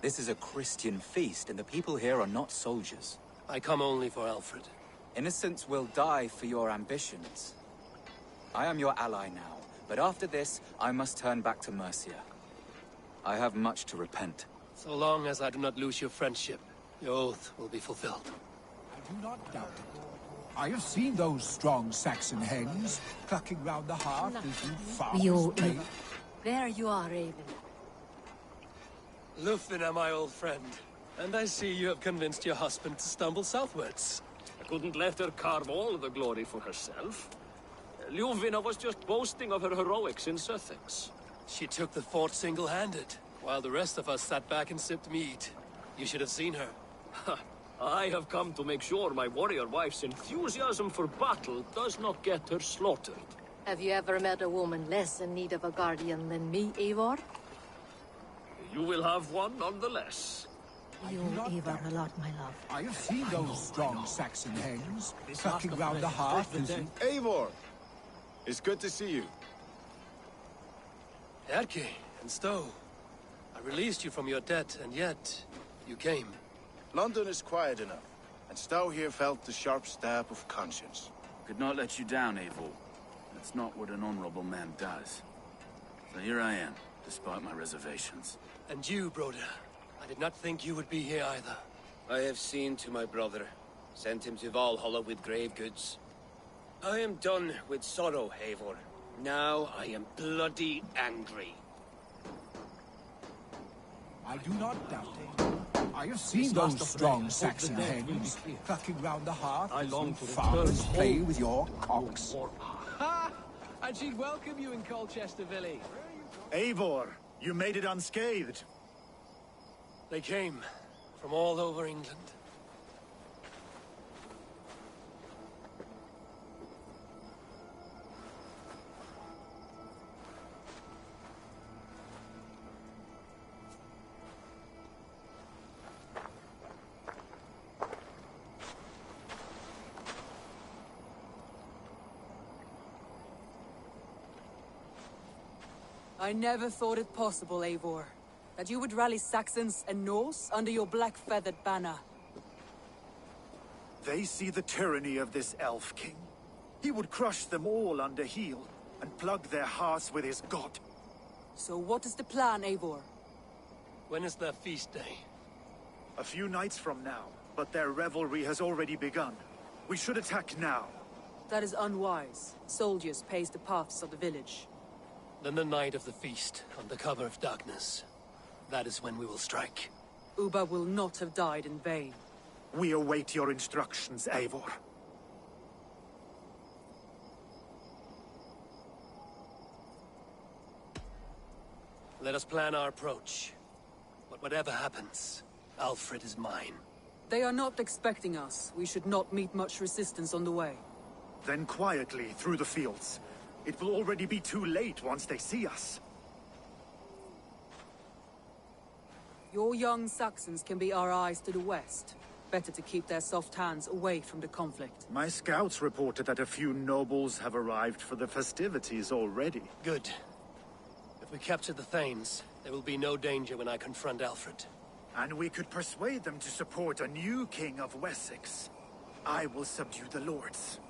This is a Christian feast, and the people here are not soldiers. I come only for Alfred. Innocents will die for your ambitions. I am your ally now, but after this, I must turn back to Mercia. I have much to repent. So long as I do not lose your friendship, your oath will be fulfilled. I do not doubt it. I have seen those strong Saxon hens clucking round the hearth as you farmers play. There you are, Raven. Lufina, my old friend. And I see you have convinced your husband to stumble southwards. I couldn't let her carve all the glory for herself. Ljuvina was just boasting of her heroics in Sussex. She took the fort single-handed, while the rest of us sat back and sipped mead. You should have seen her. I have come to make sure my warrior wife's enthusiasm for battle does not get her slaughtered. Have you ever met a woman less in need of a guardian than me, Eivor? You will have one nonetheless. You owe Eivor a lot, my love. I have seen those strong Saxon hens clucking round the hearth as you... Eivor! It's good to see you. Erke and Stowe. I released you from your debt, and yet you came. London is quiet enough, and Stowe here felt the sharp stab of conscience. Could not let you down, Eivor. That's not what an honorable man does. So here I am, despite my reservations. And you, Broder. I did not think you would be here either. I have seen to my brother. Sent him to Valhalla with grave goods. I am done with sorrow, Eivor. Now I am bloody angry. I do not doubt it. I have seen those strong Saxon hens clucking round the hearth as you farmers play with your cocks. Ha! And she'd welcome you in Colchester, Billy. Eivor, you made it unscathed. They came from all over England. I never thought it possible, Eivor, that you would rally Saxons and Norse under your black-feathered banner. They see the tyranny of this elf king. He would crush them all under heel and plug their hearts with his god. So what is the plan, Eivor? When is their feast day? A few nights from now, but their revelry has already begun. We should attack now. That is unwise. Soldiers pace the paths of the village. Then the night of the feast, under cover of darkness. That is when we will strike. Ubba will not have died in vain. We await your instructions, Eivor. Let us plan our approach. But whatever happens, Alfred is mine. They are not expecting us. We should not meet much resistance on the way. Then quietly through the fields. It will already be too late once they see us. Your young Saxons can be our eyes to the west. Better to keep their soft hands away from the conflict. My scouts reported that a few nobles have arrived for the festivities already. Good. If we capture the Thanes, there will be no danger when I confront Alfred. And we could persuade them to support a new king of Wessex. I will subdue the lords.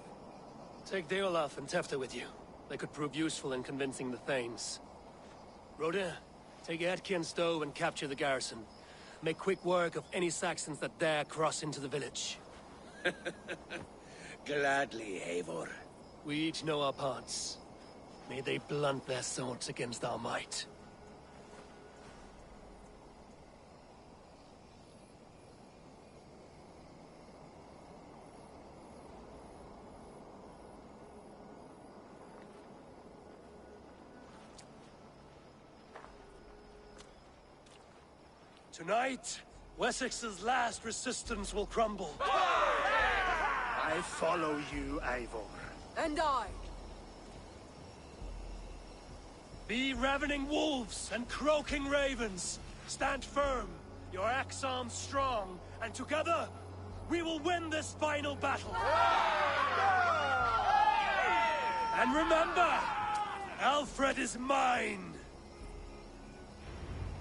Take Deolaf and Tefta with you. They could prove useful in convincing the Thanes. Rhoda, take Edke and Stowe and capture the garrison. Make quick work of any Saxons that dare cross into the village. Gladly, Eivor. We each know our parts. May they blunt their swords against our might. Tonight, Wessex's last resistance will crumble. I follow you, Eivor. And I. Be ravening wolves and croaking ravens. Stand firm, your axe arms strong, and together, we will win this final battle. And remember, Alfred is mine.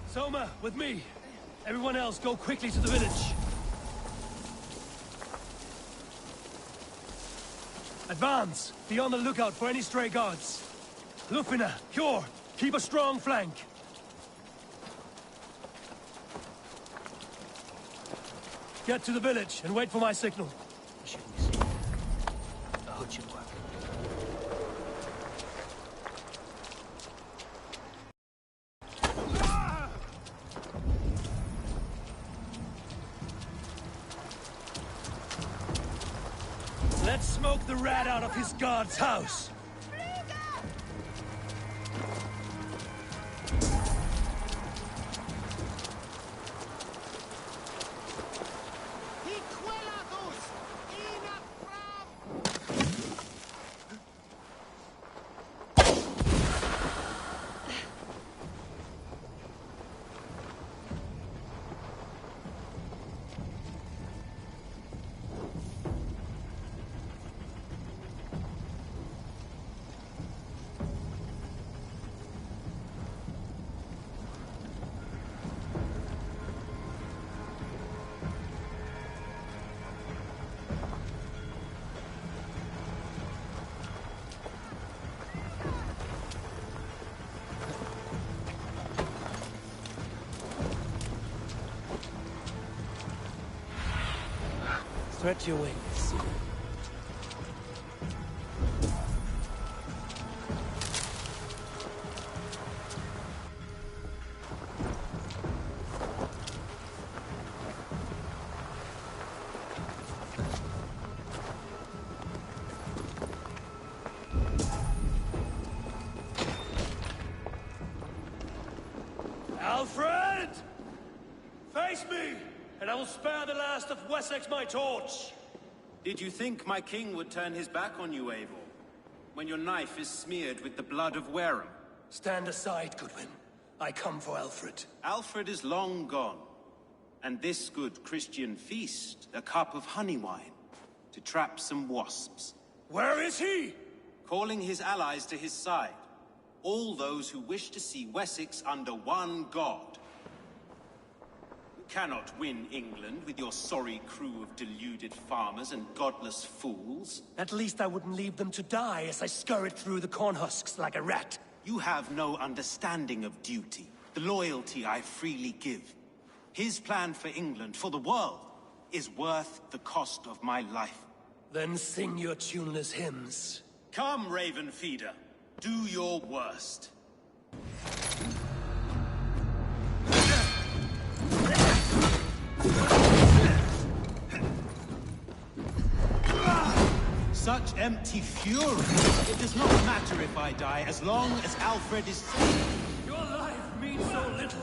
Soma, with me. Everyone else, go quickly to the village. Advance! Be on the lookout for any stray guards. Lufina, Hjor, keep a strong flank. Get to the village and wait for my signal. I shouldn't see you. The hood should work. Let's smoke the rat out of his guard's house. Stretch your wings. Alfred! Face me, and I will spare the last of Wessex my torch! Did you think my king would turn his back on you, Eivor? When your knife is smeared with the blood of Wareham? Stand aside, Goodwin. I come for Alfred. Alfred is long gone. And this good Christian feast, a cup of honey wine, to trap some wasps. Where is he? Calling his allies to his side. All those who wish to see Wessex under one god. You cannot win England with your sorry crew of deluded farmers and godless fools. At least I wouldn't leave them to die as I scurried through the corn husks like a rat. You have no understanding of duty, the loyalty I freely give. His plan for England, for the world, is worth the cost of my life. Then sing your tuneless hymns. Come, Raven Feeder. Do your worst. Such empty fury. It does not matter if I die, as long as Alfred is safe. Your life means so little.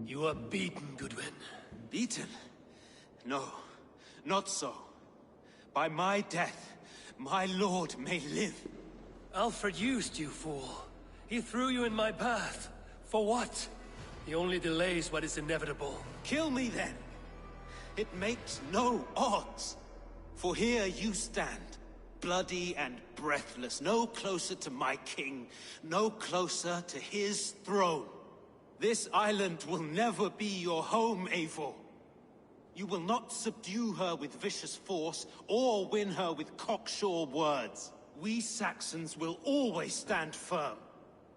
You are beaten, Goodwin. Beaten? No, not so. By my death, my lord may live. Alfred used you, fool. He threw you in my path. For what? He only delays what is inevitable. Kill me then. It makes no odds. For here you stand, bloody and breathless, no closer to my king, no closer to his throne. This island will never be your home, Eivor. You will not subdue her with vicious force, or win her with cocksure words. We Saxons will always stand firm,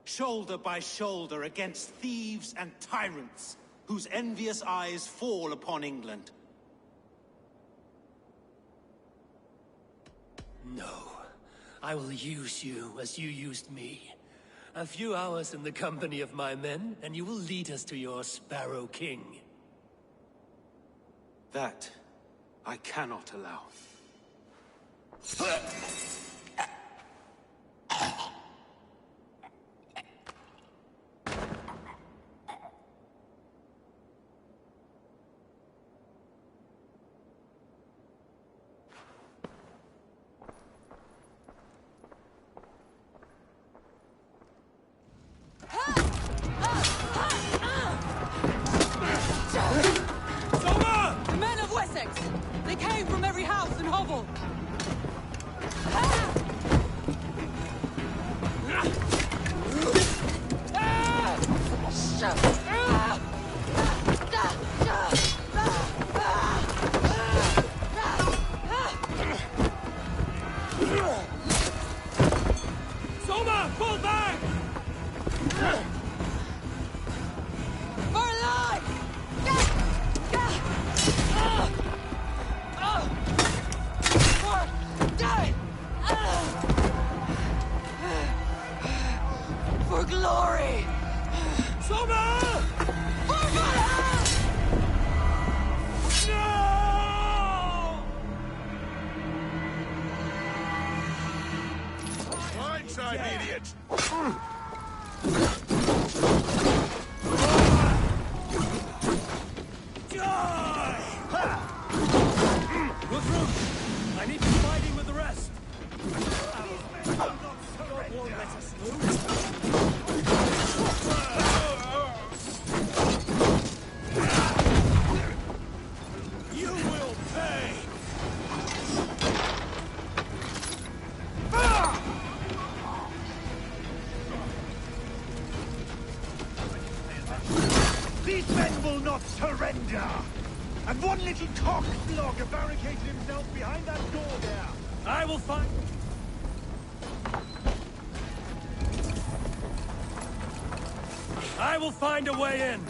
shoulder by shoulder against thieves and tyrants, whose envious eyes fall upon England. No. I will use you as you used me. A few hours in the company of my men, and you will lead us to your Sparrow King. That I cannot allow. The men of Wessex! They came from every house and hovel! Soma! Pull back! For alive! For glory! Soma! For Valhalla! No! Blindside, idiot! I need to be fighting with the rest. You will pay! These men will not surrender! And one little cockblogger barricaded himself behind that door there! I will find... I will find a way in.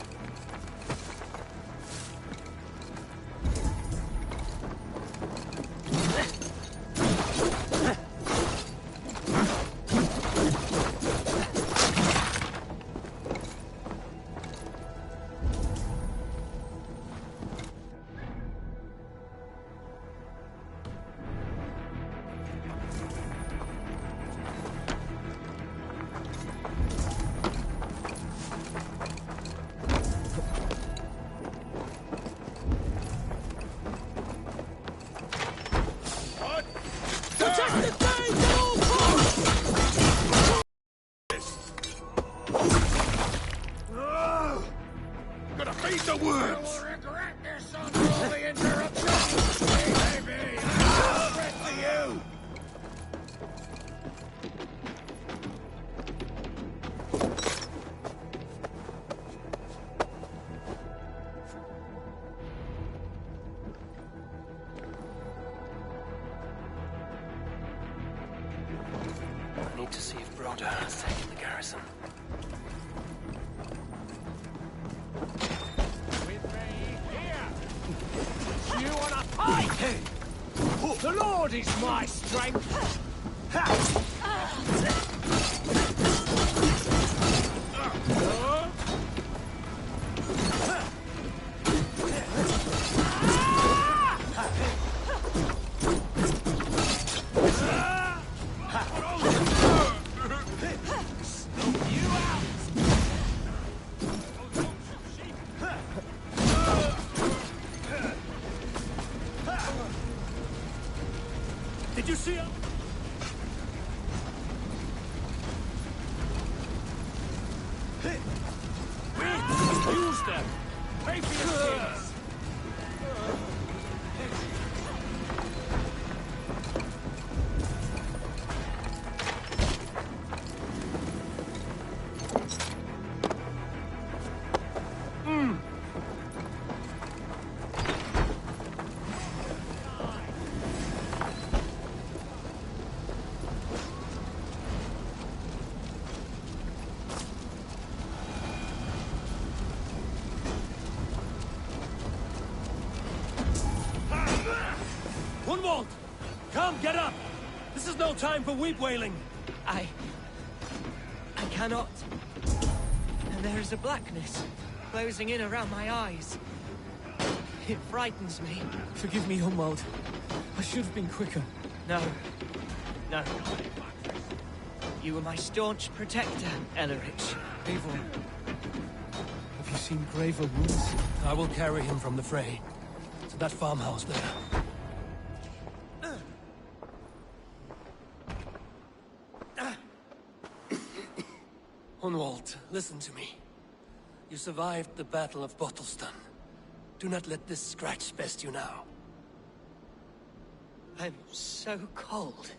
Gonna feed the worms! Regret this unruly interruption! Hey, baby! I'm afraid for you! I need to see if Broder has taken the garrison. You wanna fight? Hey! The Lord is my strength! Did you see him? Use them! Pay for your sins! Hunwald! Come, get up! This is no time for weep wailing! I cannot. And there is a blackness closing in around my eyes. It frightens me. Forgive me, Hunwald. I should have been quicker. No. No. You were my staunch protector, Ellerich. Eivor, have you seen graver wounds? I will carry him from the fray to that farmhouse there. Hunwald, listen to me. You survived the Battle of Bottleston. Do not let this scratch best you now. I'm so cold.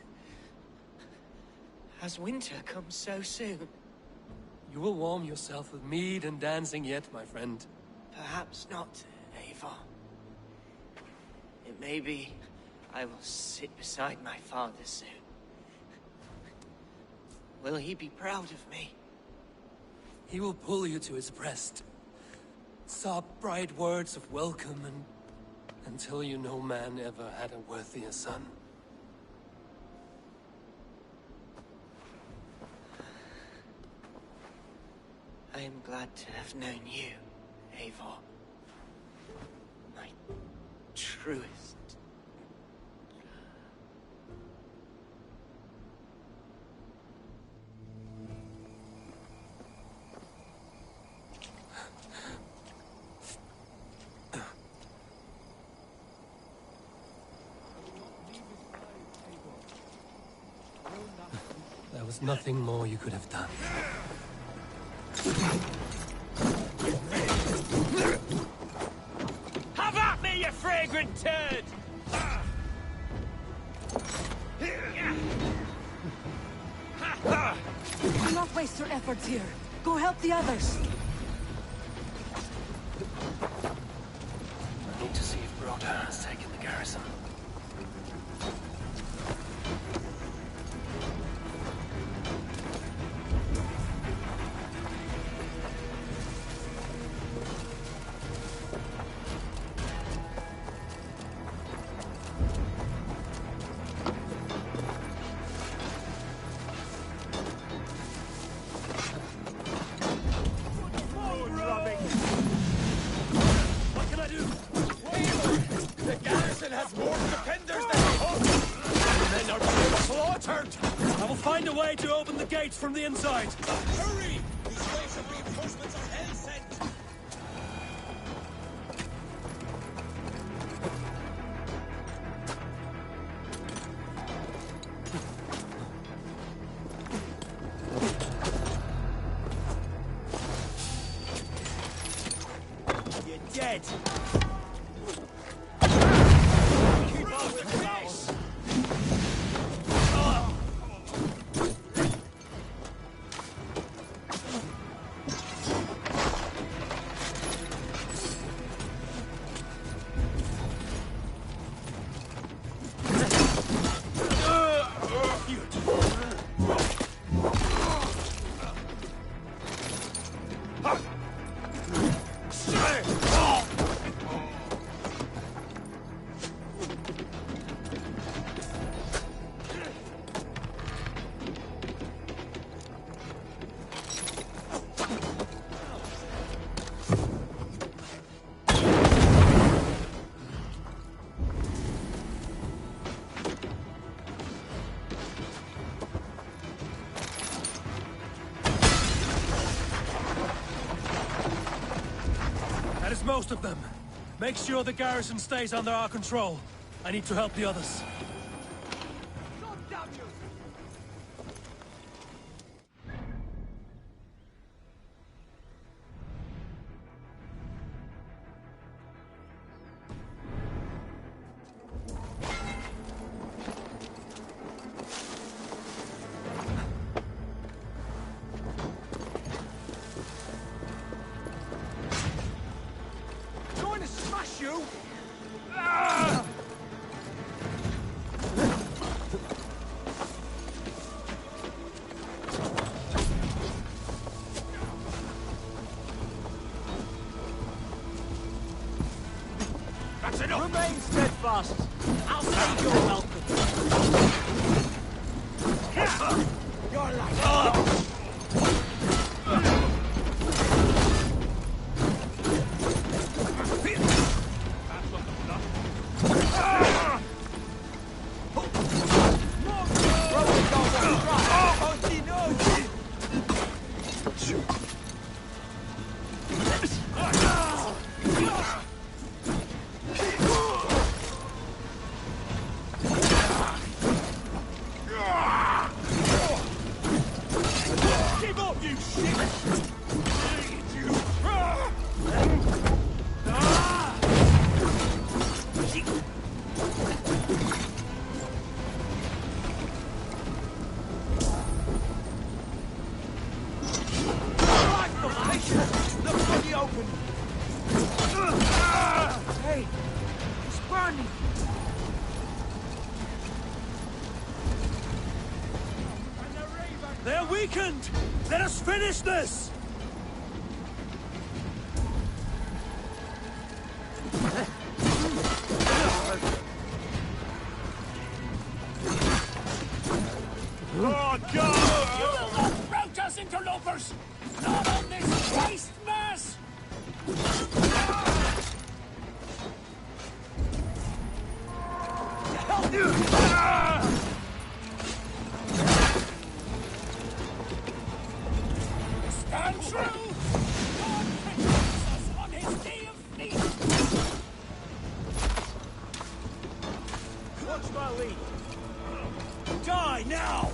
Has winter come so soon? You will warm yourself with mead and dancing yet, my friend. Perhaps not, Eivor. It may be I will sit beside my father soon. Will he be proud of me? He will pull you to his breast. Sob bright words of welcome and tell you no man ever had a worthier son. I am glad to have known you, Eivor. My truest. There was nothing more you could have done. Have at me, you fragrant turd! Do not waste your efforts here. Go help the others. I need to see if Broder has taken the garrison. From the inside! Hurry! These waves of reinforcements are hell sent! You're dead! Keep on with this! Most of them. Make sure the garrison stays under our control. I need to help the others. Remain steadfast. I'll say you're welcome. You're like... They're weakened! Let us finish this! Lord God! You will not rout us, interlopers! Not on this Christ Mass! Help you! Stand true! God protects us on his day of feast! Watch my lead! Die now!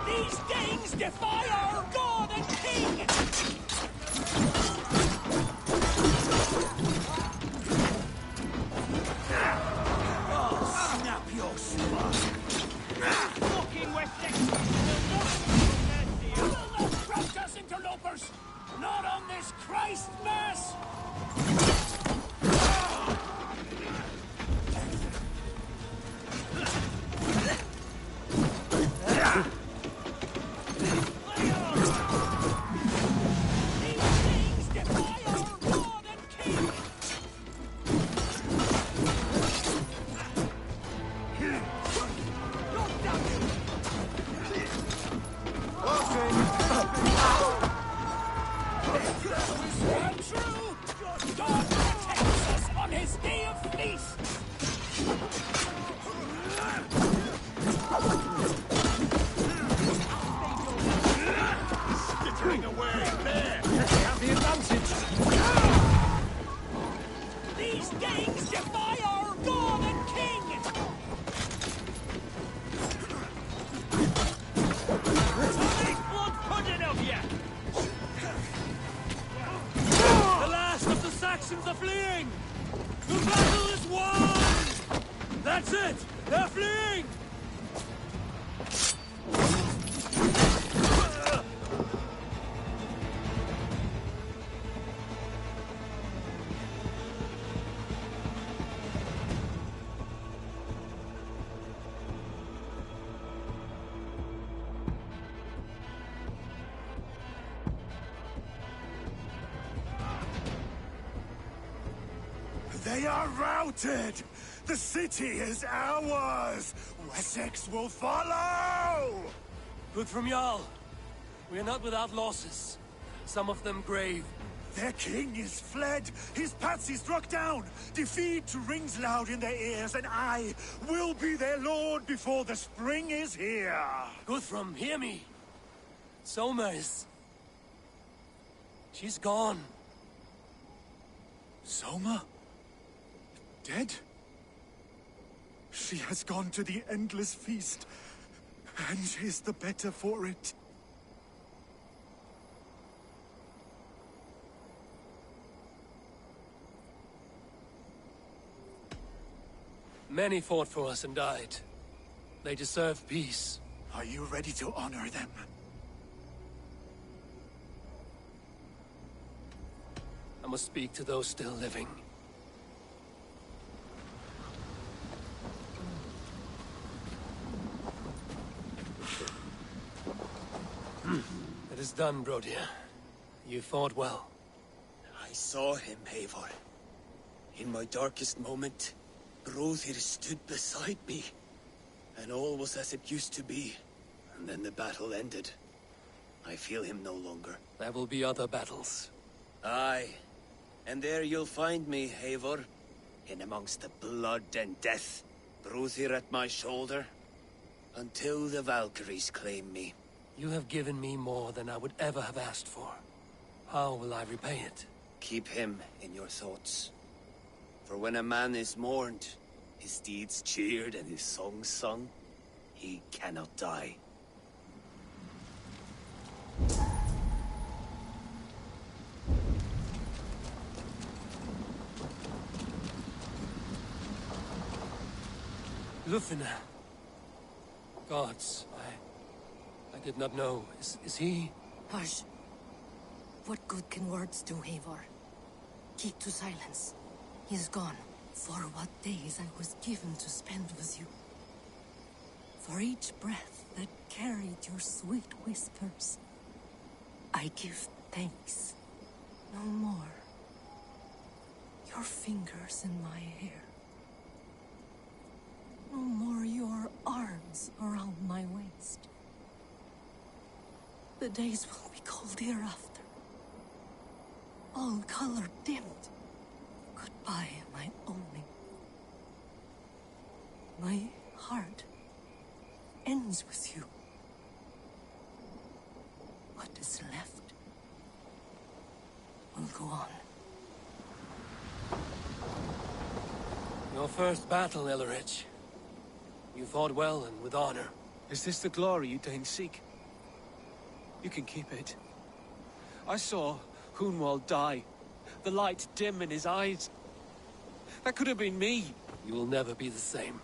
These Danes defy our God and King! Oh, snap your spine! Fucking Wessex! You will not rout us, interlopers! Not on this Christ Mass! Are fleeing! The battle is won! That's it! They're fleeing! They are routed! The city is ours! Wessex will follow! Good from Jarl. We are not without losses. Some of them grave. Their king is fled! His patsy struck down! Defeat rings loud in their ears, and I will be their lord before the spring is here! Guthrum, hear me! Soma is... she's gone. Soma? Dead? She has gone to the endless feast, and is the better for it. Many fought for us and died. They deserve peace. Are you ready to honor them? I must speak to those still living. It is done, Brodir. You fought well. I saw him, Eivor. In my darkest moment, Hrothir stood beside me, and all was as it used to be. And then the battle ended. I feel him no longer. There will be other battles. Aye. And there you'll find me, Eivor. In amongst the blood and death. Hrothir at my shoulder. Until the Valkyries claim me. You have given me more than I would ever have asked for. How will I repay it? Keep him in your thoughts. For when a man is mourned, his deeds cheered and his songs sung, he cannot die. Lufina. Gods, I did not know. Is he? Hush. What good can words do, Eivor? Keep to silence. He is gone. For what days I was given to spend with you. For each breath that carried your sweet whispers. I give thanks. No more. Your fingers in my hair. No more your arms around my waist. The days will be cold hereafter. All color dimmed. Goodbye, my only. My heart ends with you. What is left will go on. Your first battle, Ellerich. You fought well and with honor. Is this the glory you deign seek? You can keep it. I saw Hunwald die. The light dim in his eyes. That could have been me. You will never be the same.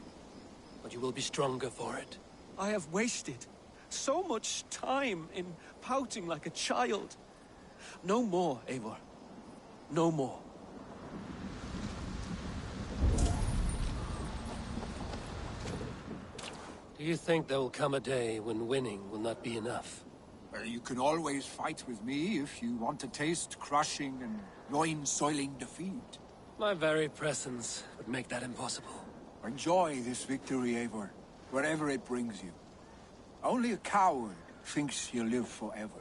But you will be stronger for it. I have wasted so much time in pouting like a child. No more, Eivor. No more. Do you think there will come a day when winning will not be enough? Well, you can always fight with me if you want to taste crushing and loin-soiling defeat. My very presence would make that impossible. Enjoy this victory, Eivor, wherever it brings you. Only a coward thinks he'll live forever.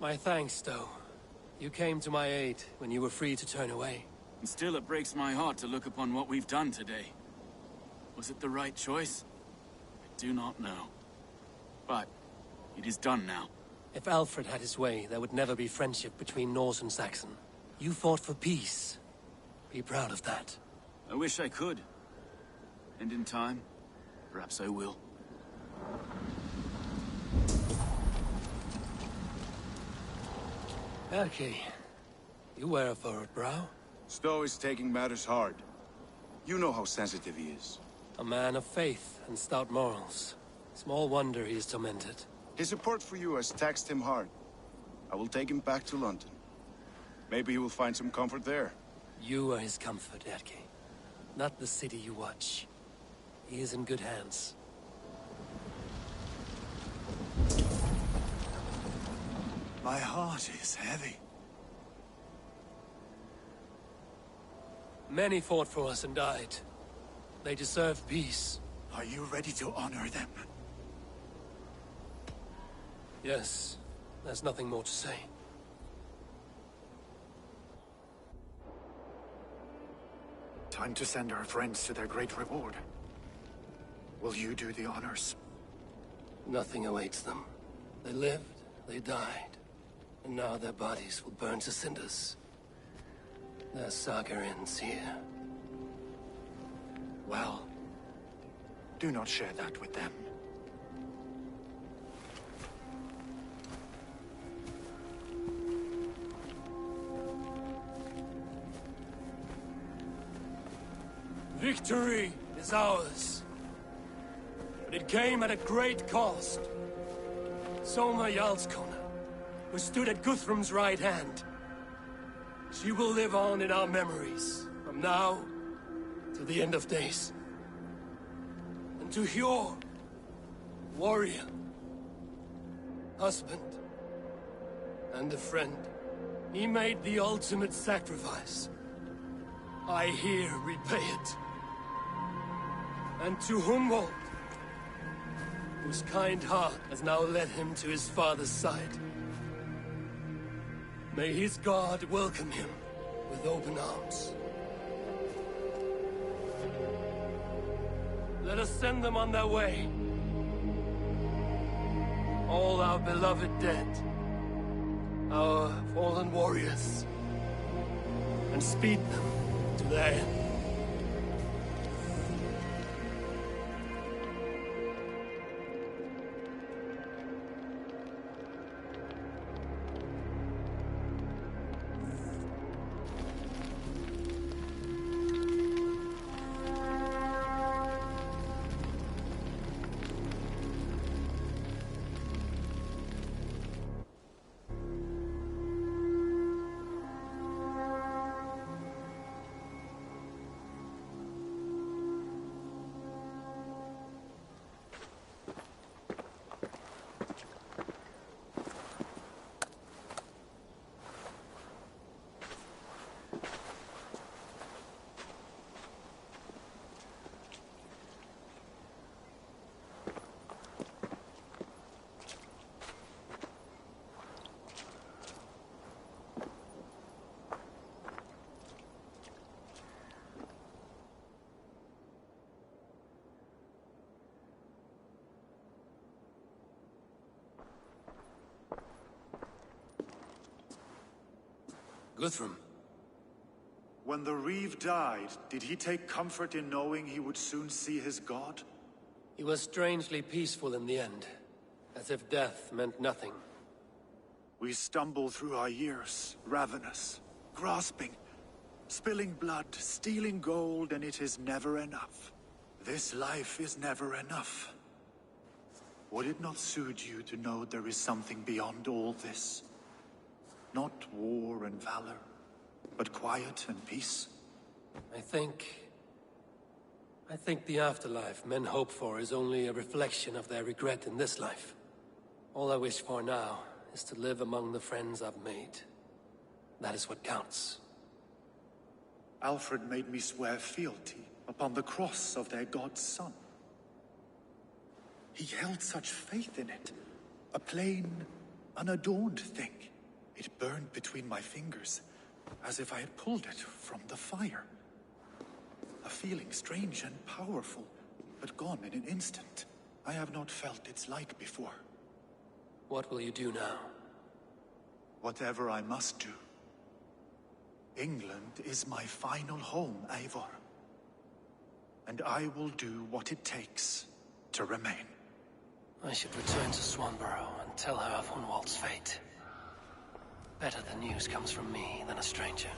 My thanks, though. You came to my aid when you were free to turn away. And still it breaks my heart to look upon what we've done today. Was it the right choice? I do not know. But it is done now. If Alfred had his way, there would never be friendship between Norse and Saxon. You fought for peace. Be proud of that. I wish I could. And in time, perhaps I will. Erki, you wear a furrowed brow. Stowe is taking matters hard. You know how sensitive he is. A man of faith and stout morals. Small wonder he is tormented. His support for you has taxed him hard. I will take him back to London. Maybe he will find some comfort there. You are his comfort, Erki. Not the city you watch. He is in good hands. My heart is heavy. Many fought for us and died. They deserve peace. Are you ready to honor them? Yes. There's nothing more to say. Time to send our friends to their great reward. Will you do the honors? Nothing awaits them. They lived, they died. And now their bodies will burn to cinders. Their saga ends here. Well, do not share that with them. Victory is ours. But it came at a great cost. Soma Jarlskona, who stood at Guthrum's right hand. She will live on in our memories, from now to the end of days. And to Hjor, warrior, husband, and a friend. He made the ultimate sacrifice. I here repay it. And to Humboldt, whose kind heart has now led him to his father's side. May his God welcome him with open arms. Let us send them on their way. All our beloved dead, our fallen warriors, and speed them to their end. Guthrum. When the Reeve died, did he take comfort in knowing he would soon see his god? He was strangely peaceful in the end, as if death meant nothing. We stumble through our years, ravenous, grasping, spilling blood, stealing gold, and it is never enough. This life is never enough. Would it not suit you to know there is something beyond all this? Not war and valor, but quiet and peace? I think the afterlife men hope for is only a reflection of their regret in this life. All I wish for now is to live among the friends I've made. That is what counts. Alfred made me swear fealty upon the cross of their god's son. He held such faith in it, a plain, unadorned thing. It burned between my fingers, as if I had pulled it from the fire. A feeling strange and powerful, but gone in an instant. I have not felt its like before. What will you do now? Whatever I must do. England is my final home, Eivor. And I will do what it takes to remain. I should return to Swanborough and tell her of Hunwald's fate. Better the news comes from me than a stranger.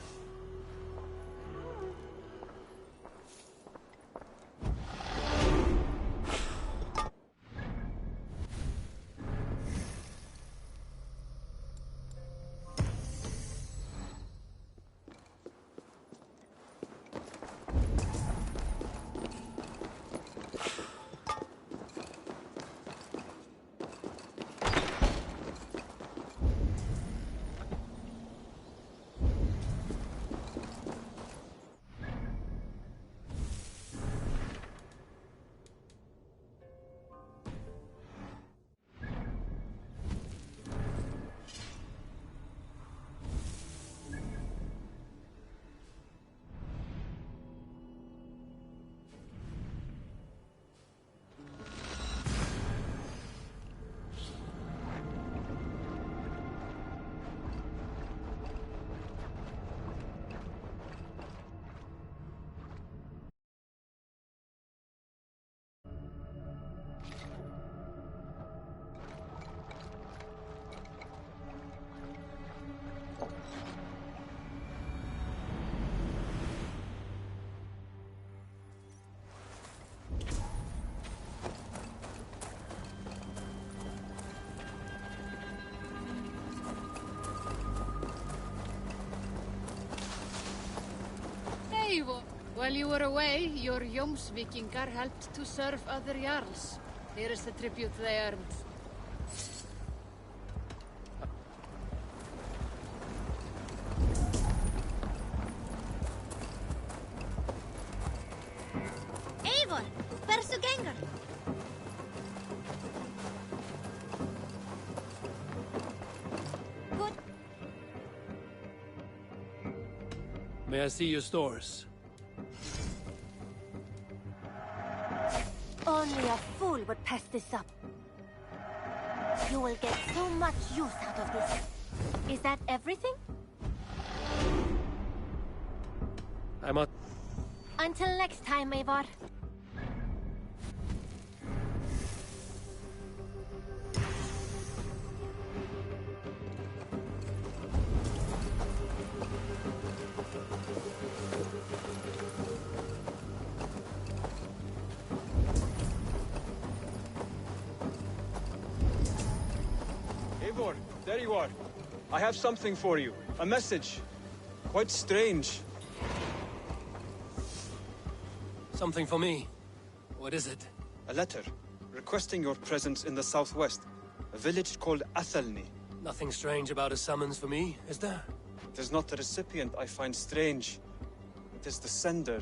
While you were away, your Jomsvikingar helped to serve other Jarls. Here is the tribute they earned. Eivor, hversu gengur? Good. May I see your stores? Only a fool would pass this up. You will get so much use out of this. Is that everything? I'm up. Until next time, Eivor. Eivor, there you are. I have something for you. A message. Quite strange. Something for me. What is it? A letter, requesting your presence in the southwest. A village called Athelney. Nothing strange about a summons for me, is there? It is not the recipient I find strange. It is the sender.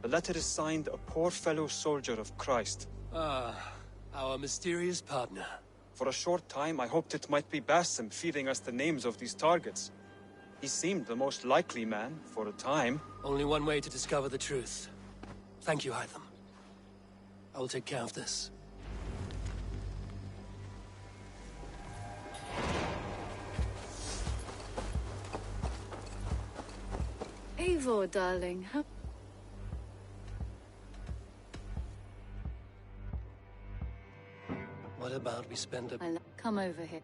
The letter is signed a poor fellow soldier of Christ. Ah, our mysterious partner. For a short time, I hoped it might be Basim feeding us the names of these targets. He seemed the most likely man, for a time. Only one way to discover the truth. Thank you, Hytham. I will take care of this. Eivor, darling, how... What about we spend a... Come over here.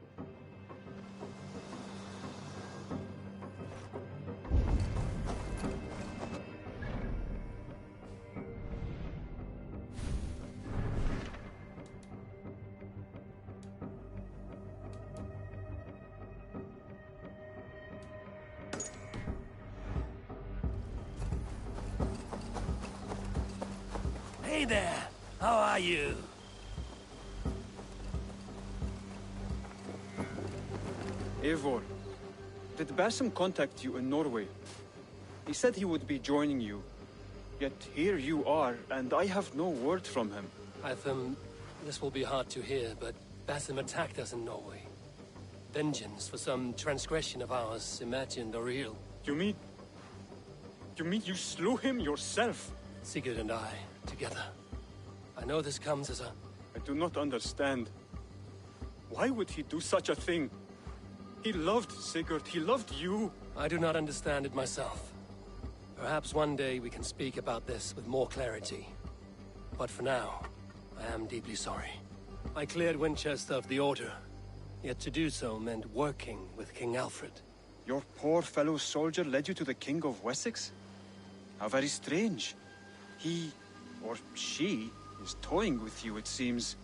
Hey there! How are you? Eivor, did Basim contact you in Norway? He said he would be joining you. Yet here you are, and I have no word from him. Hytham, this will be hard to hear, but Basim attacked us in Norway. Vengeance for some transgression of ours, imagined or real. You mean you slew him yourself? Sigurd and I, together. I know this comes as a... I do not understand. Why would he do such a thing? He loved Sigurd, he loved you. I do not understand it myself. Perhaps one day we can speak about this with more clarity. But for now, I am deeply sorry. I cleared Winchester of the Order, yet to do so meant working with King Alfred. Your poor fellow soldier led you to the King of Wessex? How very strange. He, or she, is toying with you, it seems.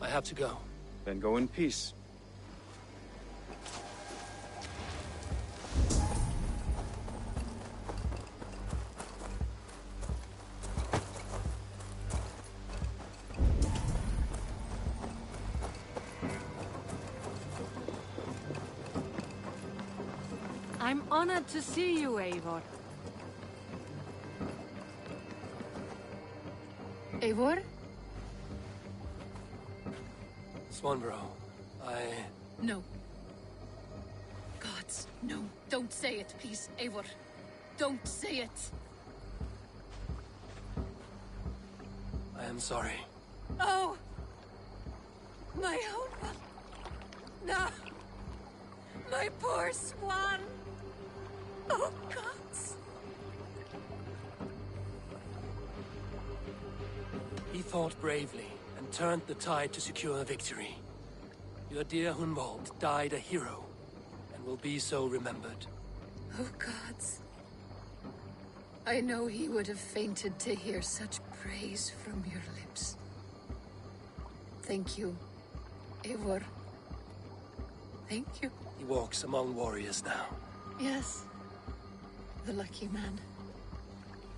I have to go. Then go in peace. I'm honored to see you, Eivor. Eivor? Swanborough, No. Gods, no. Don't say it, please, Eivor. Don't say it. I am sorry. Oh! My own one. No! My poor swan! Oh, gods! He fought bravely and turned the tide to secure victory. Your dear Hunwald died a hero, and will be so remembered. Oh, gods. I know he would have fainted to hear such praise from your lips. Thank you, Eivor. Thank you. He walks among warriors now. Yes. The lucky man.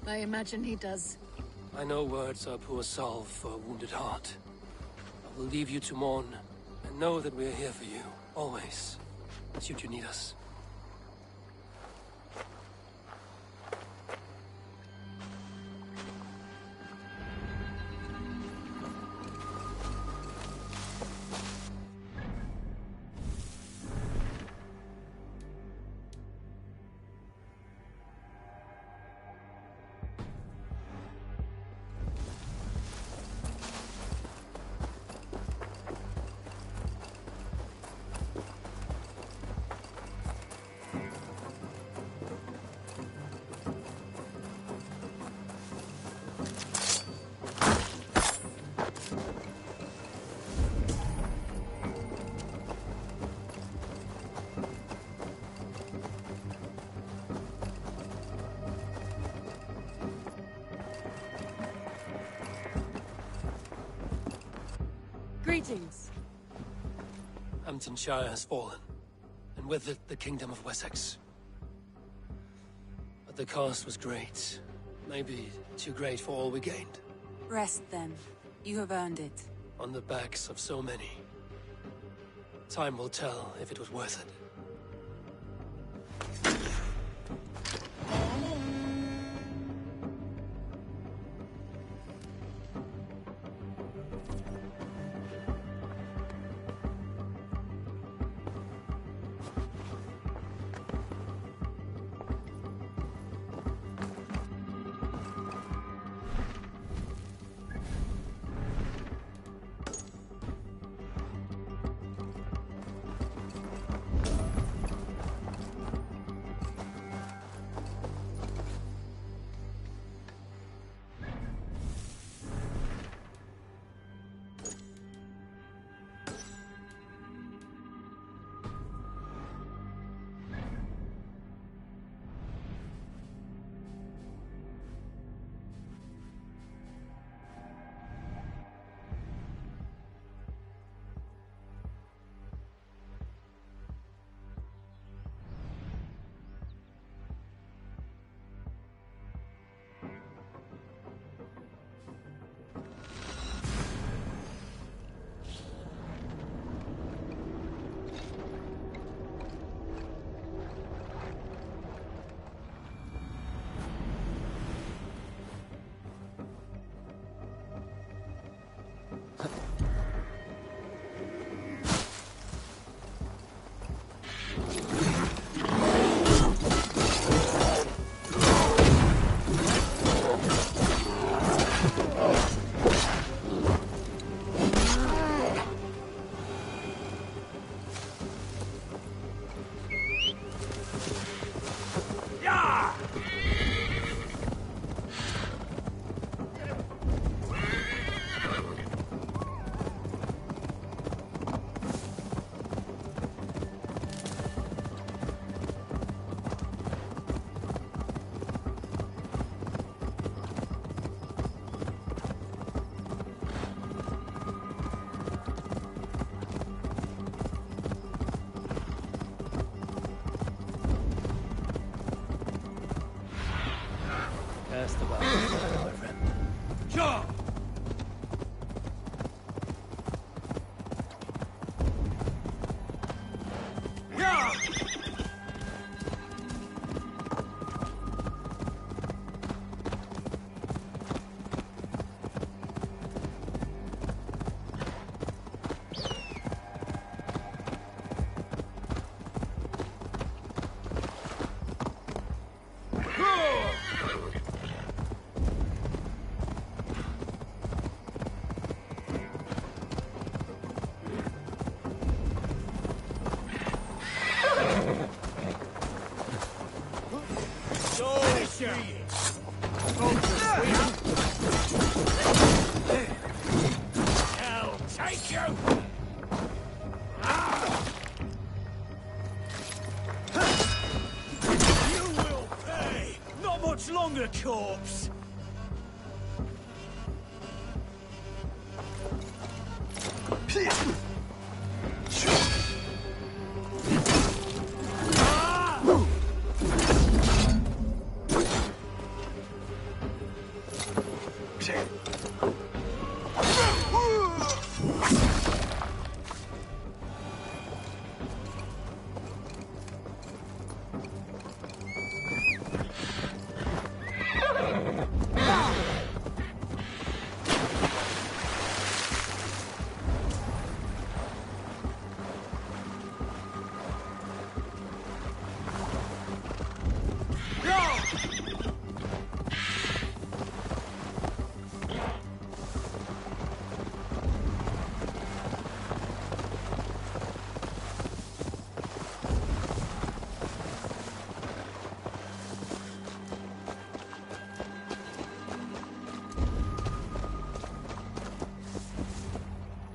I imagine he does. I know words are poor salve for a wounded heart. I will leave you to mourn, and know that we are here for you, always, should you need us. Greetings. Hamptonshire has fallen, and with it the Kingdom of Wessex. But the cost was great. Maybe too great for all we gained. Rest then. You have earned it. On the backs of so many. Time will tell if it was worth it. Cast about, my friend. Sure! Yeah! I'll take you! You will pay! Not much longer, corpse!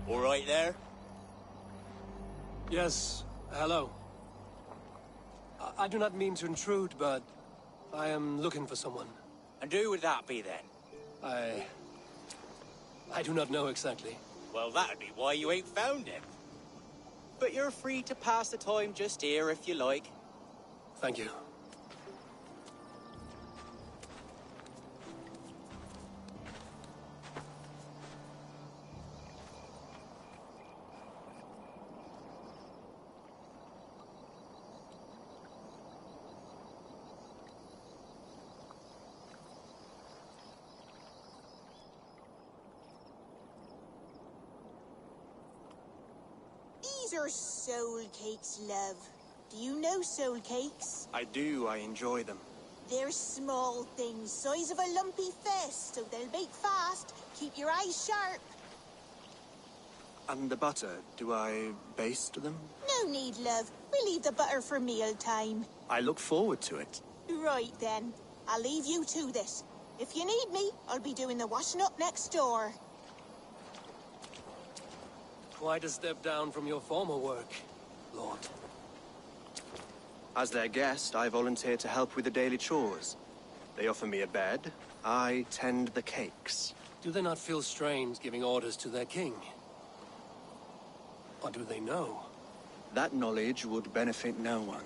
All right there? Yes, hello. I do not mean to intrude, but I am looking for someone. And who would that be then? I do not know exactly. Well, that'd be why you ain't found him. But you're free to pass the time just here if you like. Thank you. These are soul cakes, love. Do you know soul cakes? I do. I enjoy them. They're small things, size of a lumpy fist, so they'll bake fast. Keep your eyes sharp. And the butter, do I baste them? No need, love. We'll leave the butter for meal time. I look forward to it. Right then. I'll leave you to this. If you need me, I'll be doing the washing up next door. Quite a step down from your former work, Lord. As their guest, I volunteer to help with the daily chores. They offer me a bed. I tend the cakes. Do they not feel strange giving orders to their king? Or do they know? That knowledge would benefit no one.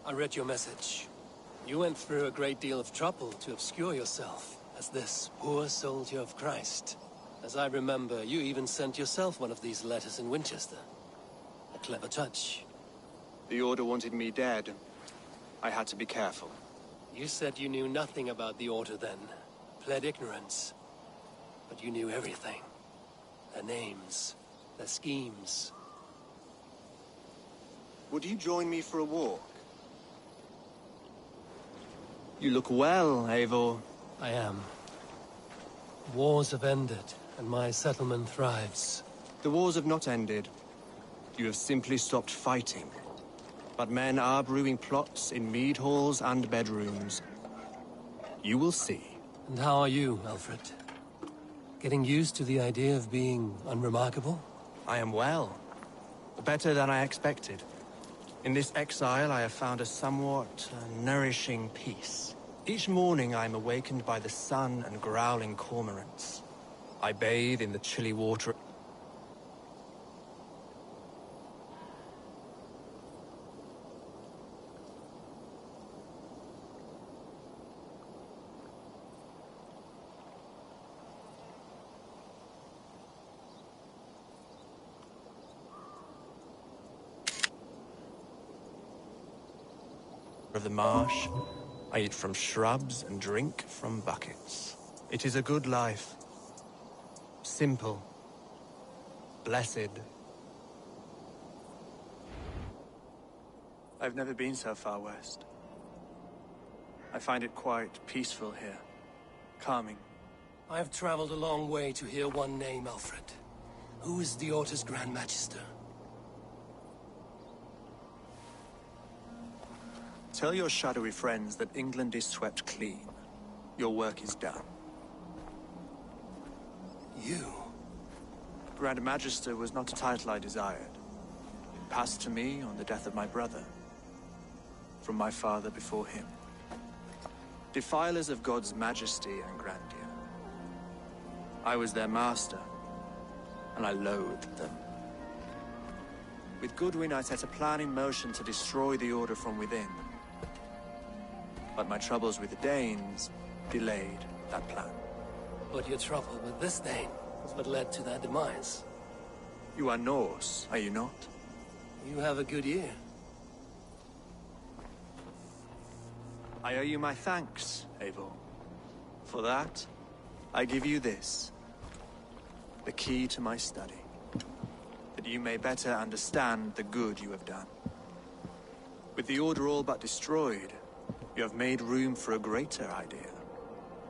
I read your message. You went through a great deal of trouble to obscure yourself as this poor soldier of Christ. As I remember, you even sent yourself one of these letters in Winchester. A clever touch. The Order wanted me dead. I had to be careful. You said you knew nothing about the Order then. Pled ignorance. But you knew everything. Their names. Their schemes. Would you join me for a walk? You look well, Eivor. I am. Wars have ended, and my settlement thrives. The wars have not ended. You have simply stopped fighting. But men are brewing plots in mead halls and bedrooms. You will see. And how are you, Alfred? Getting used to the idea of being unremarkable? I am well. Better than I expected. In this exile, I have found a somewhat nourishing peace. Each morning I am awakened by the sun and growling cormorants. I bathe in the chilly water. Of the marsh, I eat from shrubs and drink from buckets. It is a good life. Simple. Blessed. I've never been so far west. I find it quite peaceful here. Calming. I have traveled a long way to hear one name, Alfred. Who is the Orta's Grand Magister? Tell your shadowy friends that England is swept clean. Your work is done. You? Grand Magister was not a title I desired. It passed to me on the death of my brother. From my father before him. Defilers of God's majesty and grandeur. I was their master, and I loathed them. With Goodwin, I set a plan in motion to destroy the Order from within. But my troubles with the Danes delayed that plan. But your trouble with this name is what led to their demise. You are Norse, are you not? You have a good ear. I owe you my thanks, Eivor. For that, I give you this. The key to my study. That you may better understand the good you have done. With the Order all but destroyed, you have made room for a greater idea.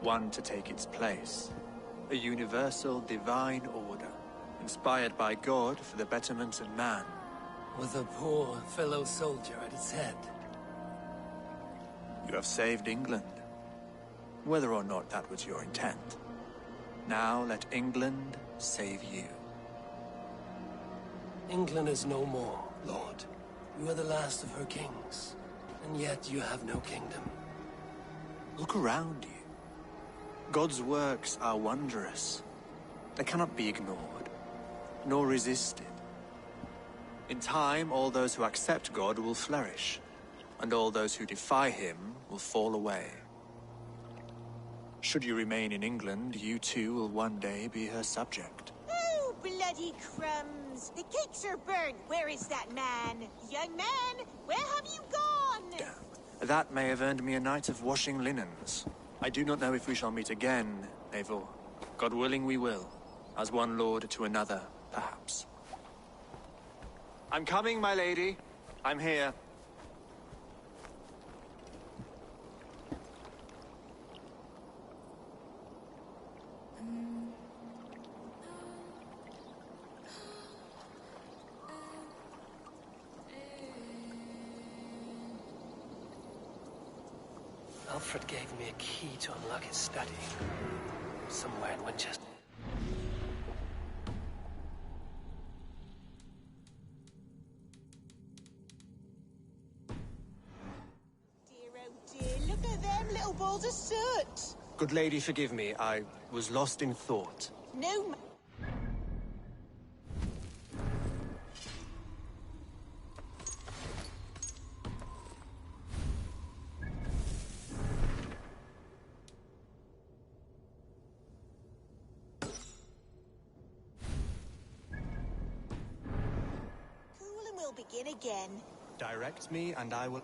One to take its place. A universal divine order, inspired by God for the betterment of man. With a poor fellow soldier at its head. You have saved England, whether or not that was your intent. Now let England save you. England is no more, Lord. You are the last of her kings, and yet you have no kingdom. Look around you. God's works are wondrous. They cannot be ignored, nor resisted. In time, all those who accept God will flourish, and all those who defy him will fall away. Should you remain in England, you too will one day be her subject. Oh, bloody crumbs! The cakes are burnt. Where is that man? Young man, where have you gone? That may have earned me a night of washing linens. I do not know if we shall meet again, Eivor. God willing we will. As one lord to another, perhaps. I'm coming, my lady. I'm here. Alfred gave me a key to unlock his study. Somewhere in Winchester. Dear, oh dear, look at them little balls of soot. Good lady, forgive me. I was lost in thought. No, we'll begin again. Direct me, and I will...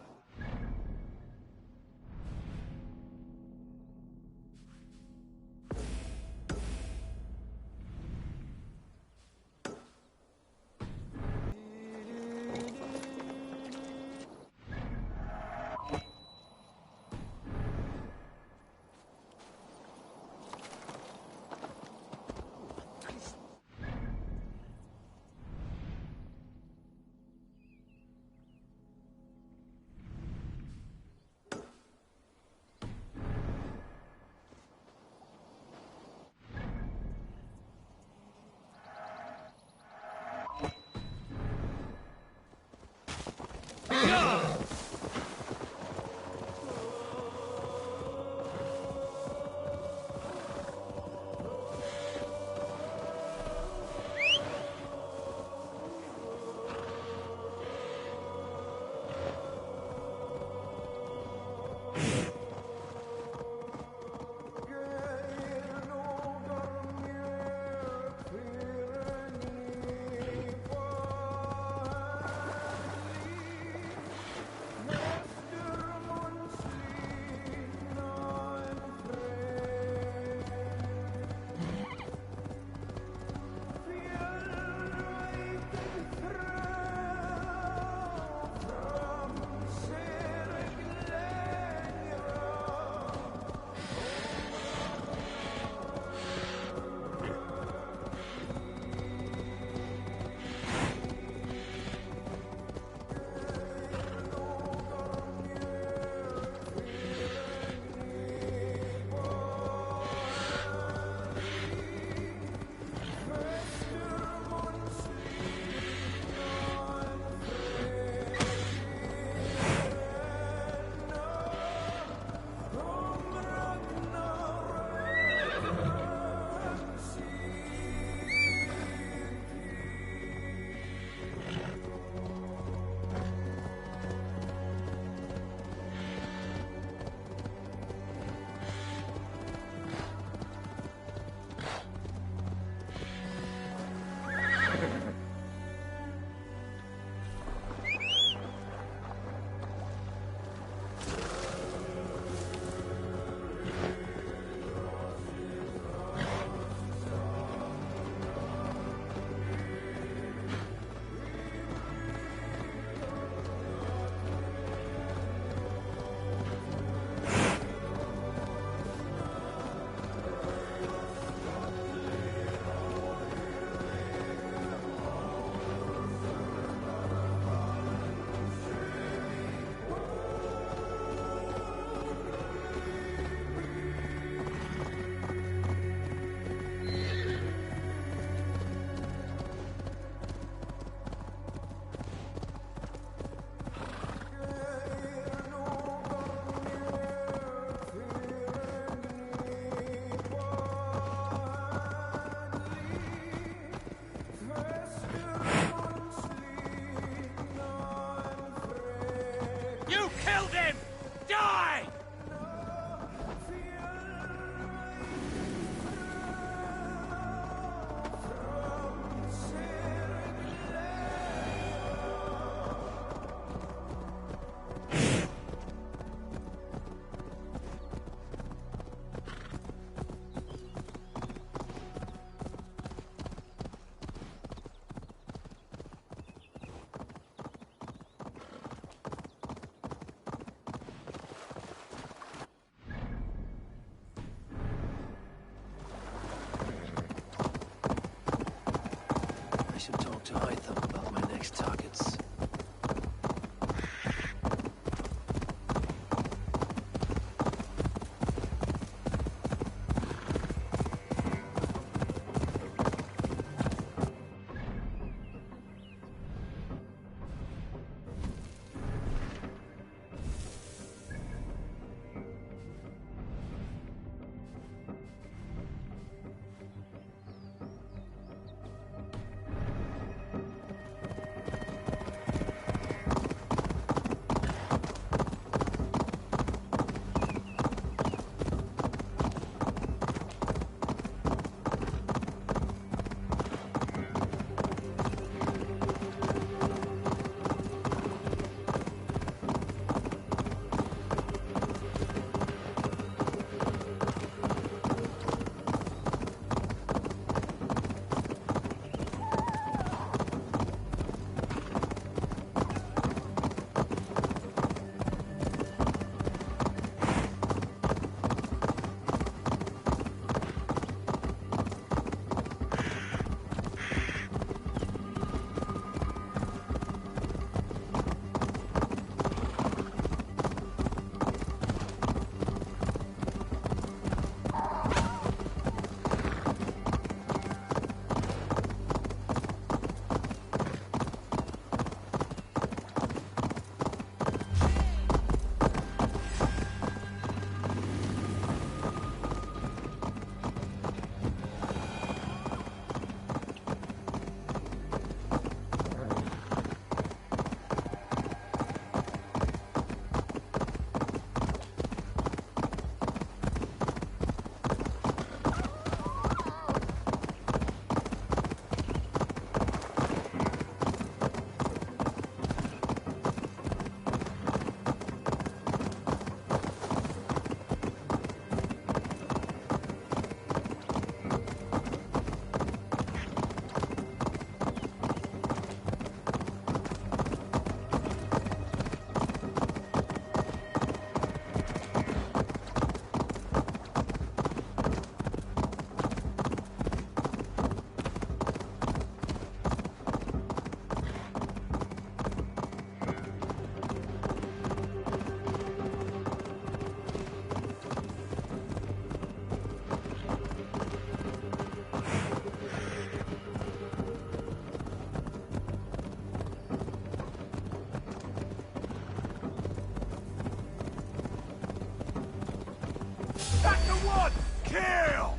Kill!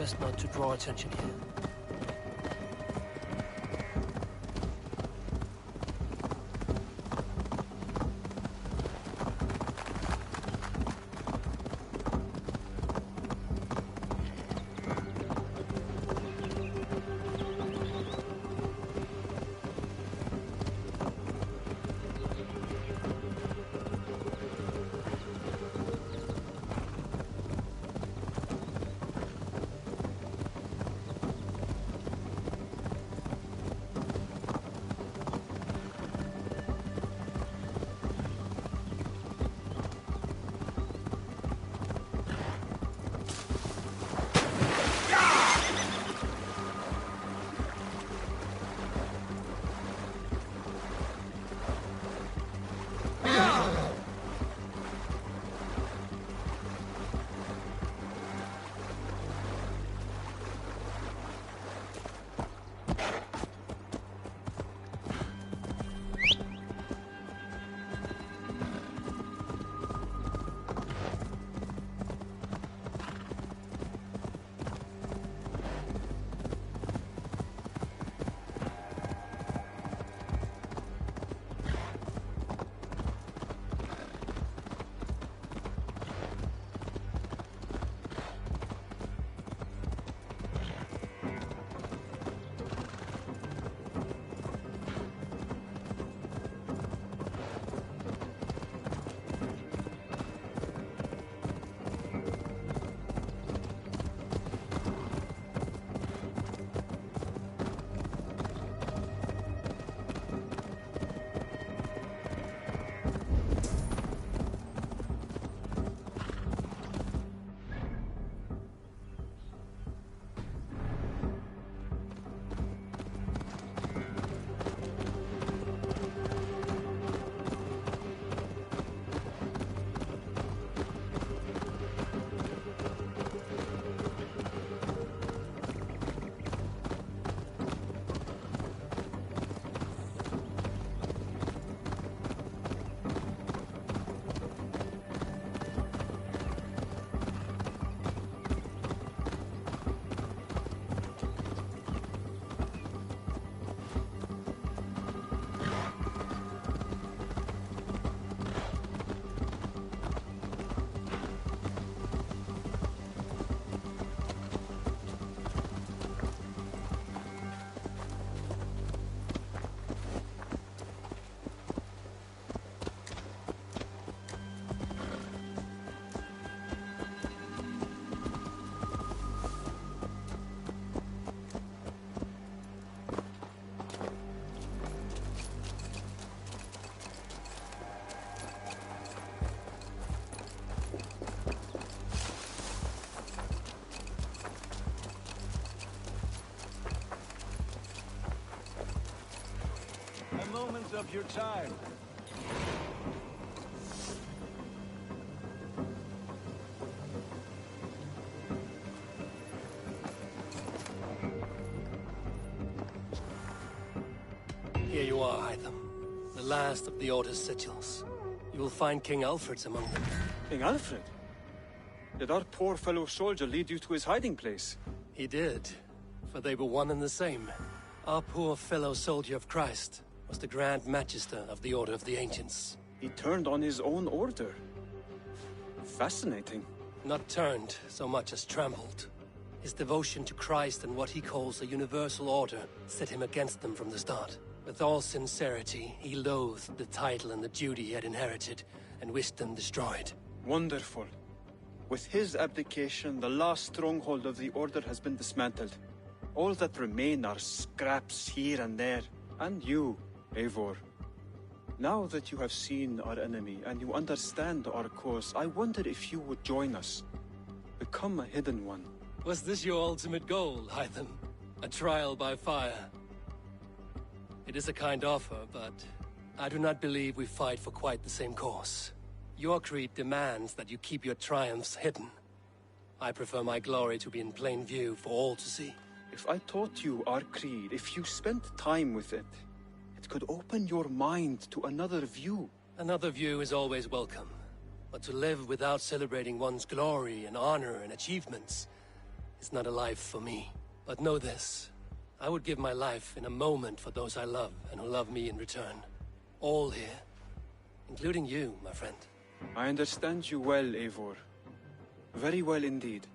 Best not to draw attention here. use up your time. Here you are, Hytham. The last of the Order's sigils. You will find King Alfred's among them. King Alfred? Did our poor fellow soldier lead you to his hiding place? He did, for they were one and the same. Our poor fellow soldier of Christ was the Grand Magister of the Order of the Ancients. He turned on his own order. Fascinating. Not turned so much as trampled. His devotion to Christ and what he calls a universal order set him against them from the start. With all sincerity, he loathed the title and the duty he had inherited, and wished them destroyed. Wonderful. With his abdication, the last stronghold of the Order has been dismantled. All that remain are scraps here and there. And you, Eivor. Now that you have seen our enemy and you understand our cause, I wonder if you would join us. Become a hidden one. Was this your ultimate goal, Hytham? A trial by fire? It is a kind offer, but I do not believe we fight for quite the same cause. Your creed demands that you keep your triumphs hidden. I prefer my glory to be in plain view for all to see. If I taught you our creed, if you spent time with it, it could open your mind to another view. Another view is always welcome. But to live without celebrating one's glory and honor and achievements is not a life for me. But know this. I would give my life in a moment for those I love and who love me in return. All here. Including you, my friend. I understand you well, Eivor. Very well indeed.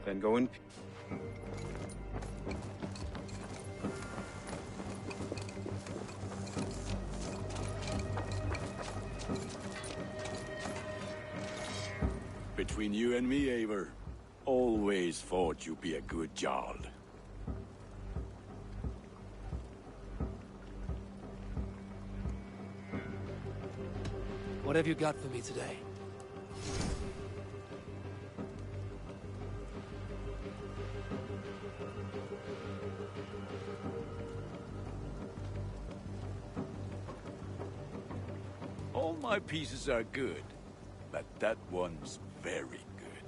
Then go in. Between you and me, Eivor, always thought you'd be a good Jarl. What have you got for me today? All my pieces are good, but that one's very good.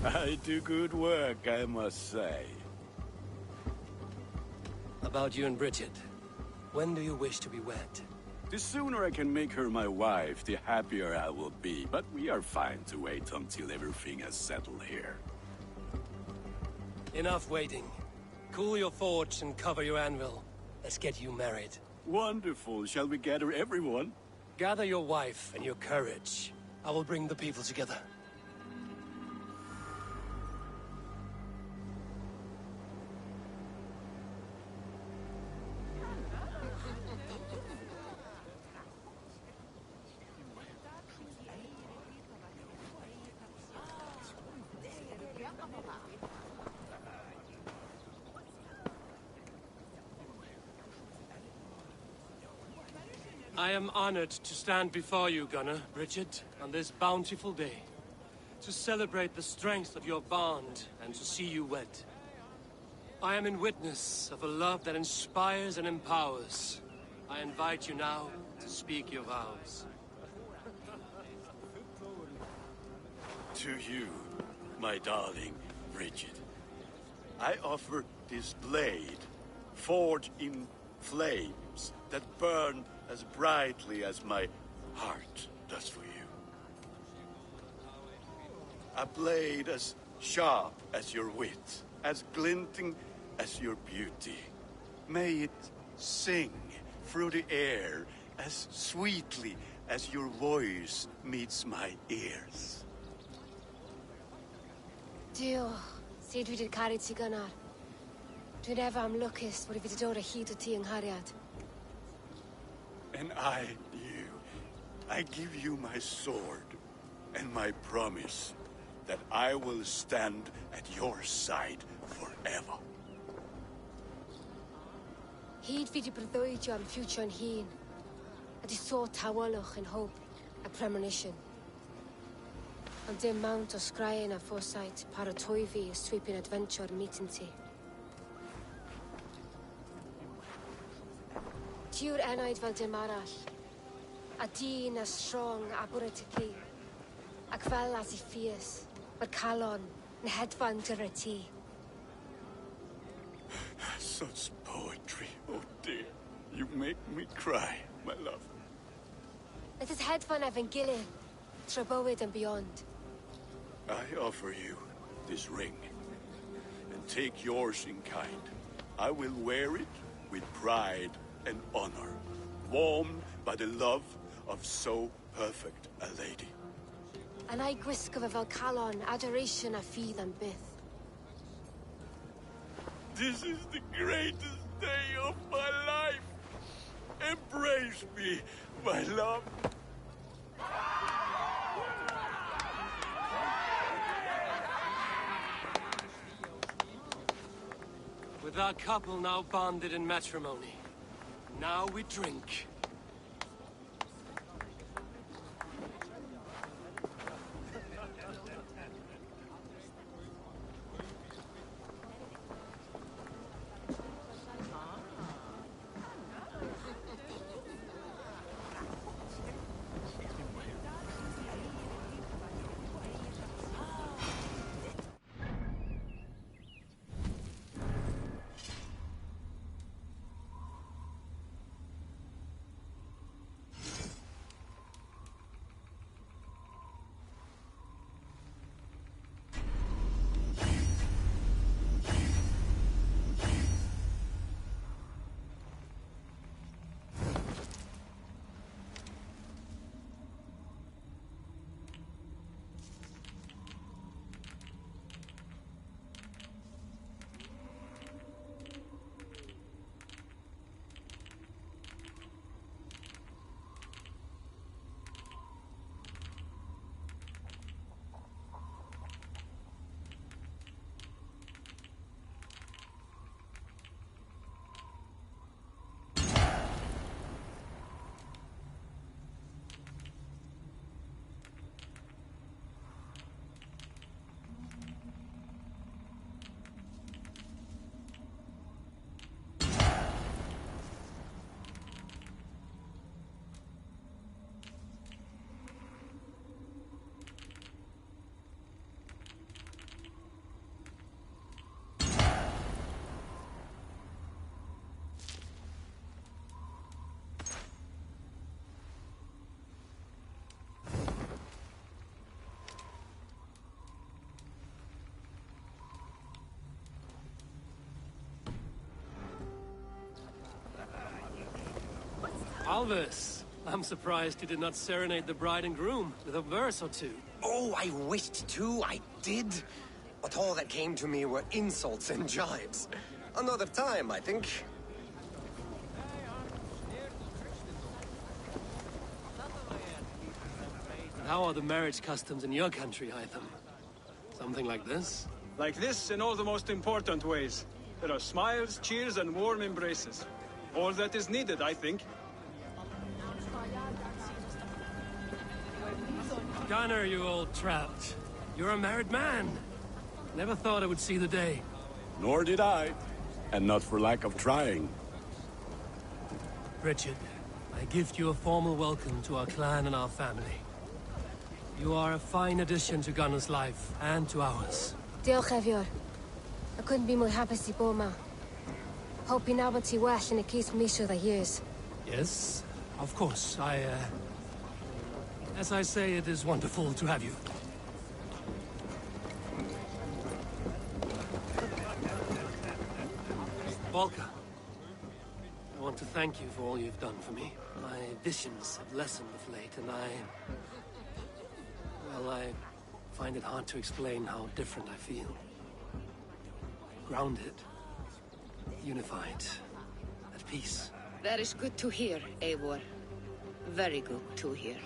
I do good work, I must say. About you and Bridget. When do you wish to be wed? The sooner I can make her my wife, the happier I will be. But we are fine to wait until everything has settled here. Enough waiting. Cool your forge and cover your anvil. Let's get you married. Wonderful. Shall we gather everyone? Gather your wife and your courage. I will bring the people together. I am honored to stand before you, Gunnar, Bridget, on this bountiful day. To celebrate the strength of your bond and to see you wed. I am in witness of a love that inspires and empowers. I invite you now to speak your vows. To you, my darling Bridget, I offer this blade, forged in flames that burn as brightly as my heart does for you. A blade as sharp as your wit, as glinting as your beauty. May it sing through the air as sweetly as your voice meets my ears. Dio, sed vi det karit sig Gunnar. Du never am lucas, what if it dora hit ti ang hariat. And I, you, I give you my sword and my promise that I will stand at your side forever. Hyd fi di breuddwydio am future yn hun. A di so tawalwch yn hope, a premonition. An dim mount o scryen a foresight paratoivi sweeping adventure meeting tea. Tiwr enaid fel dim arall. A dyn as strong a bwyd y ci. Ac fel as I fierce, mae'r calon yn hedfan gyda'r ti. Such poetry, oh dear. You make me cry, my love. Let us hedfan efo'n gilydd, tra bywyd and beyond. I offer you this ring, and take yours in kind. I will wear it with pride and honor, warmed by the love of so perfect a lady. And I gwisgo fe fel calon, adoration a ffydd and byth. This is the greatest day of my life. Embrace me, my love. With our couple now bonded in matrimony, now we drink. Alvis, I'm surprised you did not serenade the bride and groom with a verse or two. Oh, I wished to, I did. But all that came to me were insults and jibes. Another time, I think. And how are the marriage customs in your country, Hytham? Something like this? Like this in all the most important ways. There are smiles, cheers, and warm embraces. All that is needed, I think. Gunnar, you old trout. You're a married man. Never thought I would see the day. Nor did I. And not for lack of trying. Richard, I gift you a formal welcome to our clan and our family. You are a fine addition to Gunnar's life, and to ours. Diolch, Evior. I couldn't be more happy to bo ma. Hope you now ti well in a case misho the years. Yes, of course. As I say, it is wonderful to have you. Volker, I want to thank you for all you've done for me. My visions have lessened of late, and I find it hard to explain how different I feel. Grounded, unified, at peace. That is good to hear, Eivor. Very good to hear.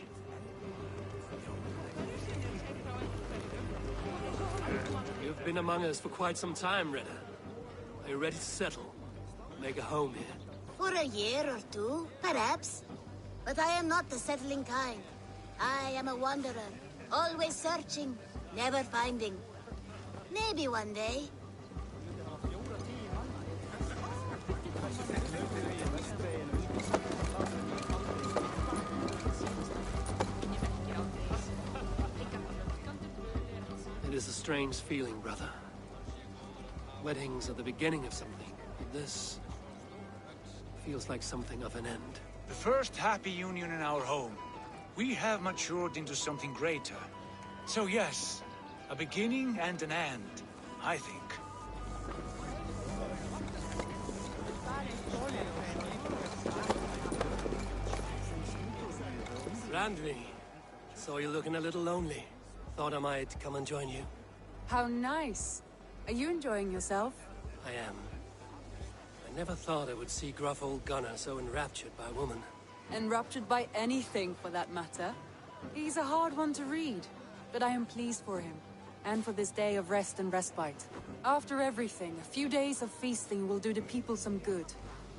You've been among us for quite some time, Rena. Are you ready to settle? Make a home here? For a year or two, perhaps. But I am not the settling kind. I am a wanderer, Always searching, never finding. Maybe one day. It is a strange feeling, brother. Weddings are the beginning of something. This feels like something of an end. The first happy union in our home. We have matured into something greater. So yes, a beginning and an end, I think. Randvi, saw you looking a little lonely. Thought I might come and join you. How nice. Are you enjoying yourself? I am. I never thought I would see gruff old Gunnar so enraptured by a woman. Enraptured by anything, for that matter. He's a hard one to read, but I am pleased for him, and for this day of rest and respite. After everything, a few days of feasting will do the people some good.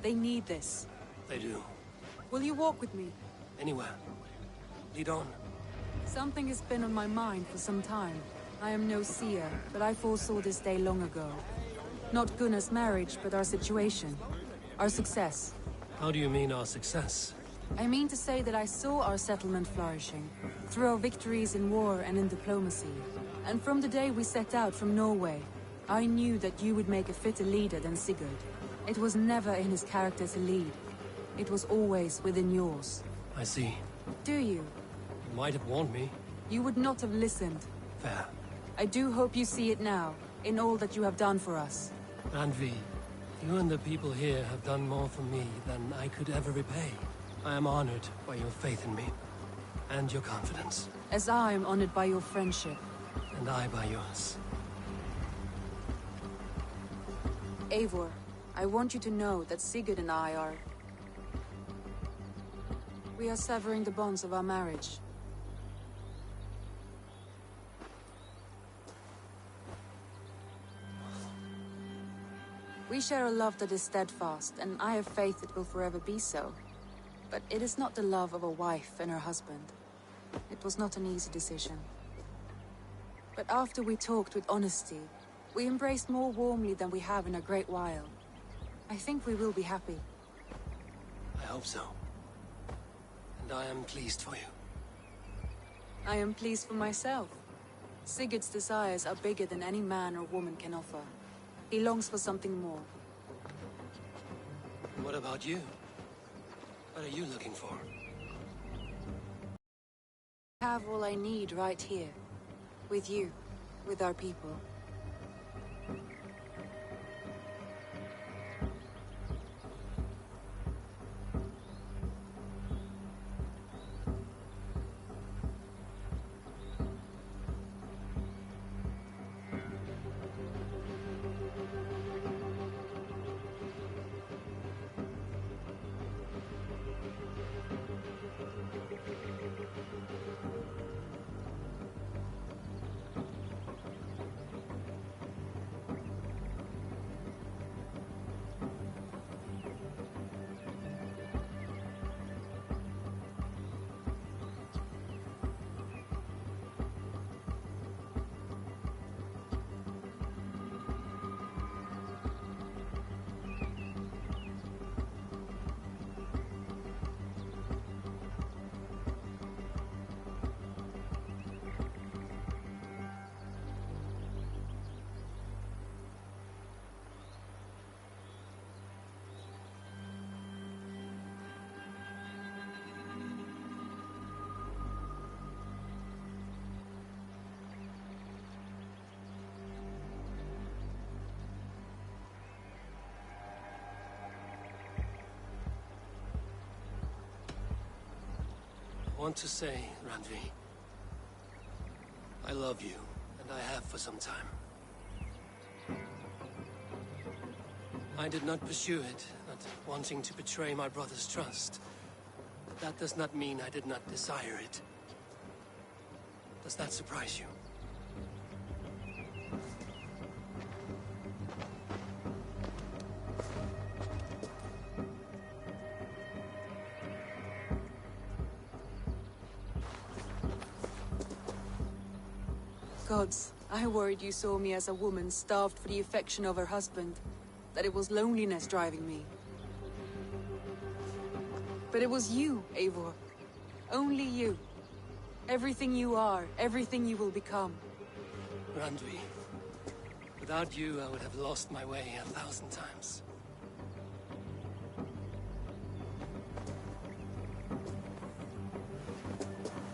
They need this. They do. Will you walk with me? Anywhere. Lead on. Something has been on my mind for some time. I am no seer, but I foresaw this day long ago. Not Gunnar's marriage, but our situation. Our success. How do you mean our success? I mean to say that I saw our settlement flourishing, through our victories in war and in diplomacy. And from the day we set out from Norway, I knew that you would make a fitter leader than Sigurd. It was never in his character to lead. It was always within yours. I see. Do you? You might have warned me. You would not have listened. Fair. I do hope you see it now, in all that you have done for us. Randvi, you and the people here have done more for me than I could ever repay. I am honored by your faith in me, and your confidence. As I am honored by your friendship. And I by yours. Eivor, I want you to know that Sigurd and I are... We are severing the bonds of our marriage. We share a love that is steadfast, and I have faith it will forever be so. But it is not the love of a wife and her husband. It was not an easy decision. But after we talked with honesty, we embraced more warmly than we have in a great while. I think we will be happy. I hope so. And I am pleased for you. I am pleased for myself. Sigurd's desires are bigger than any man or woman can offer. He longs for something more. What about you? What are you looking for? I have all I need right here. With you. With our people. I want to say, Randvi, I love you, and I have for some time. I did not pursue it, not wanting to betray my brother's trust. But that does not mean I did not desire it. Does that surprise you? Gods, I worried you saw me as a woman starved for the affection of her husband. That it was loneliness driving me. But it was you, Eivor. Only you. Everything you are, everything you will become. Randvi, without you, I would have lost my way 1,000 times.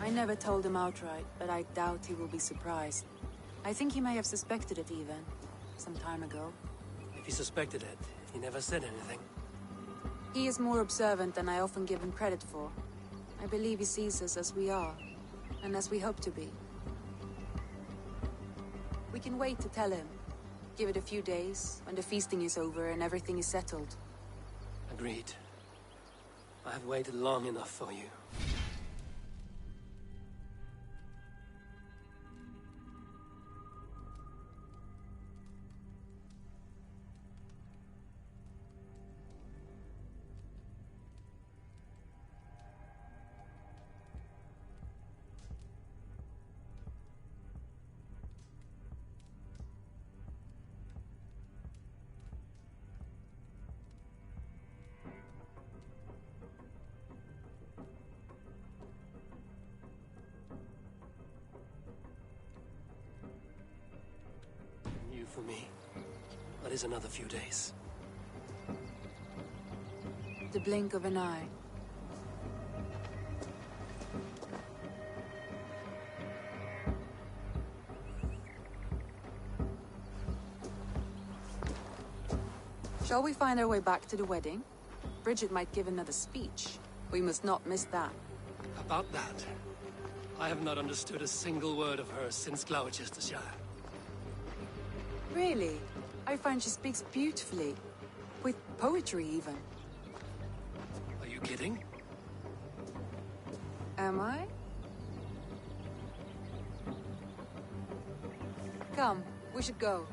I never told him outright, but I doubt he will be surprised. I think he may have suspected it even, some time ago. If he suspected it, he never said anything. He is more observant than I often give him credit for. I believe he sees us as we are, and as we hope to be. We can wait to tell him. Give it a few days, when the feasting is over and everything is settled. Agreed. I have waited long enough for you. For me, that is another few days. The blink of an eye. Shall we find our way back to the wedding? Bridget might give another speech. We must not miss that. About that, I have not understood a single word of hers since Gloucestershire. Really? I find she speaks beautifully. With poetry, even. Are you kidding? Am I? Come, we should go.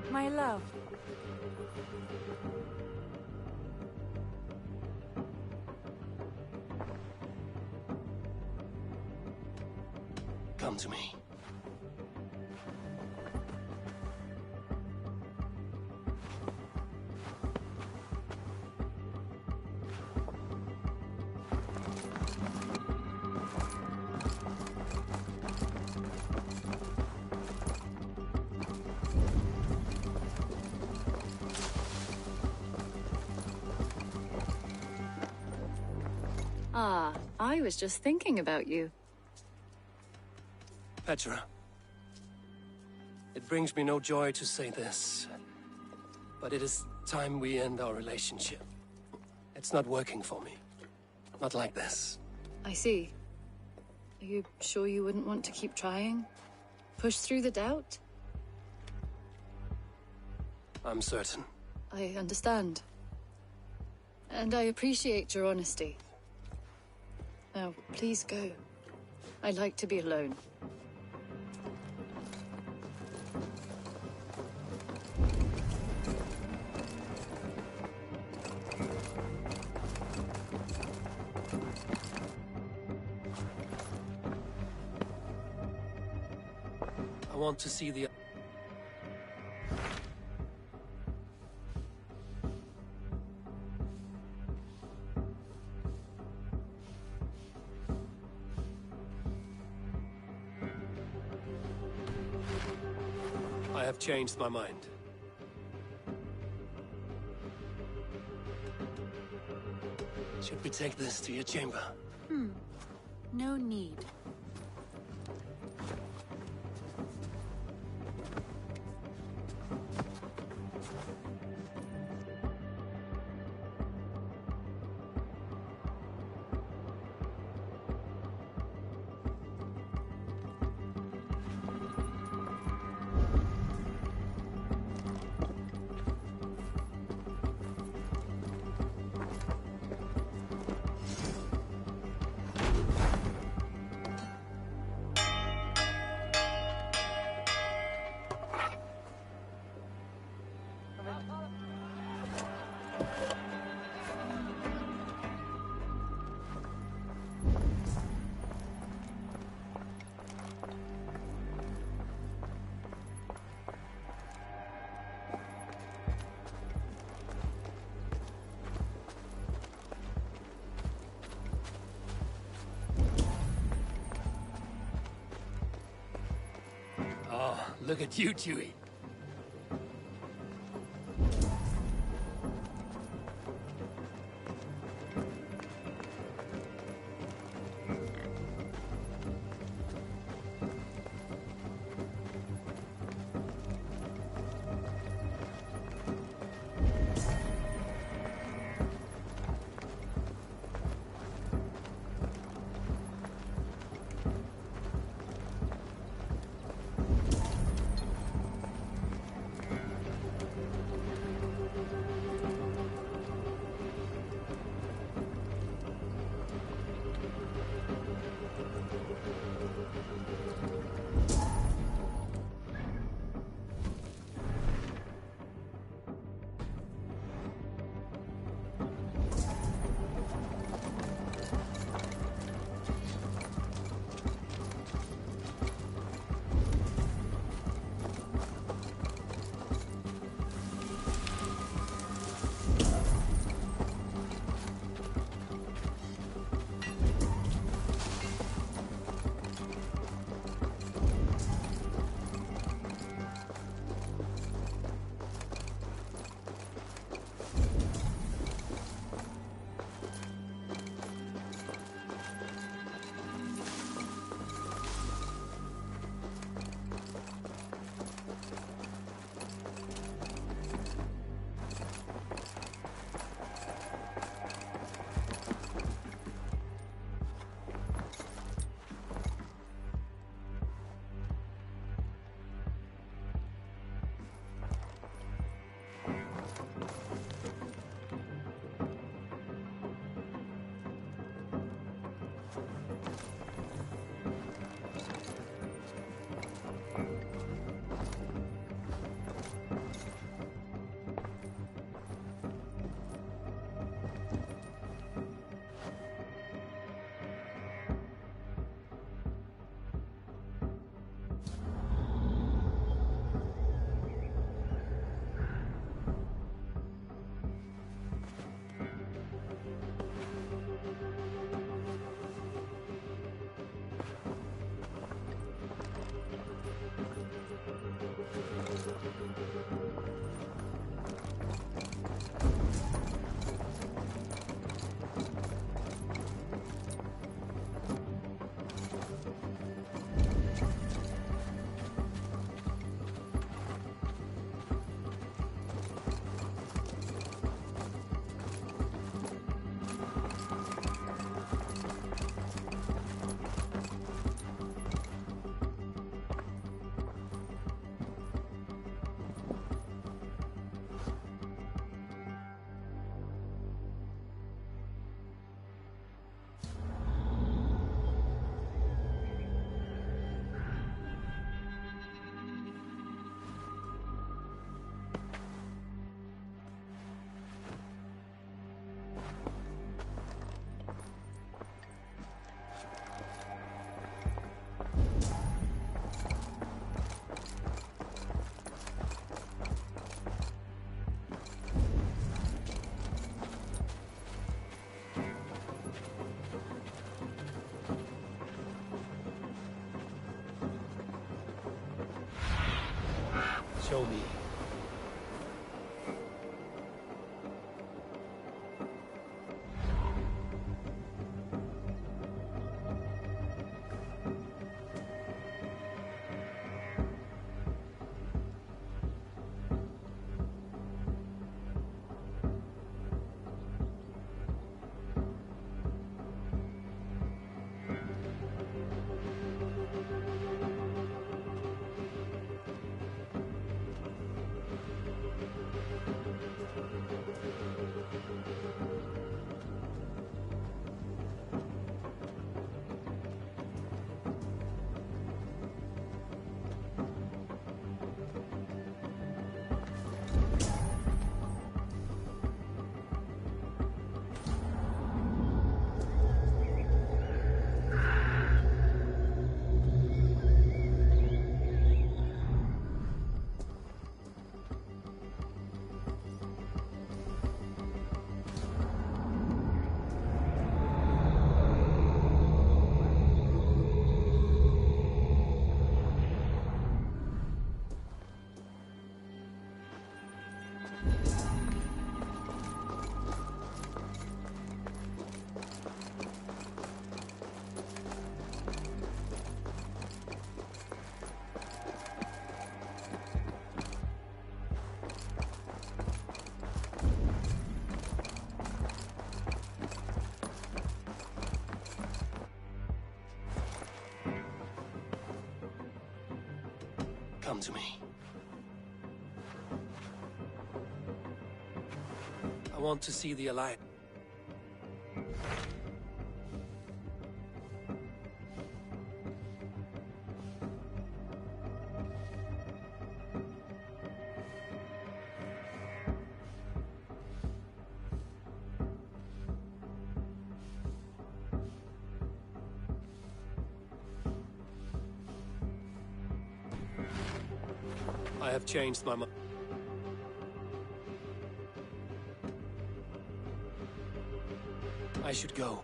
My love. Come to me. Ah, I was just thinking about you. Petra. It brings me no joy to say this, but it is time we end our relationship. It's not working for me. Not like this. I see. Are you sure you wouldn't want to keep trying? Push through the doubt? I'm certain. I understand. And I appreciate your honesty. Now, please go. I like to be alone. I want to see the... I have changed my mind. Should we take this to your chamber? No need. Oh, look at you, Chewie. Show me. Come to me. I want to see the Alliance. I have changed my mind. I should go.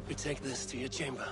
Let me take this to your chamber.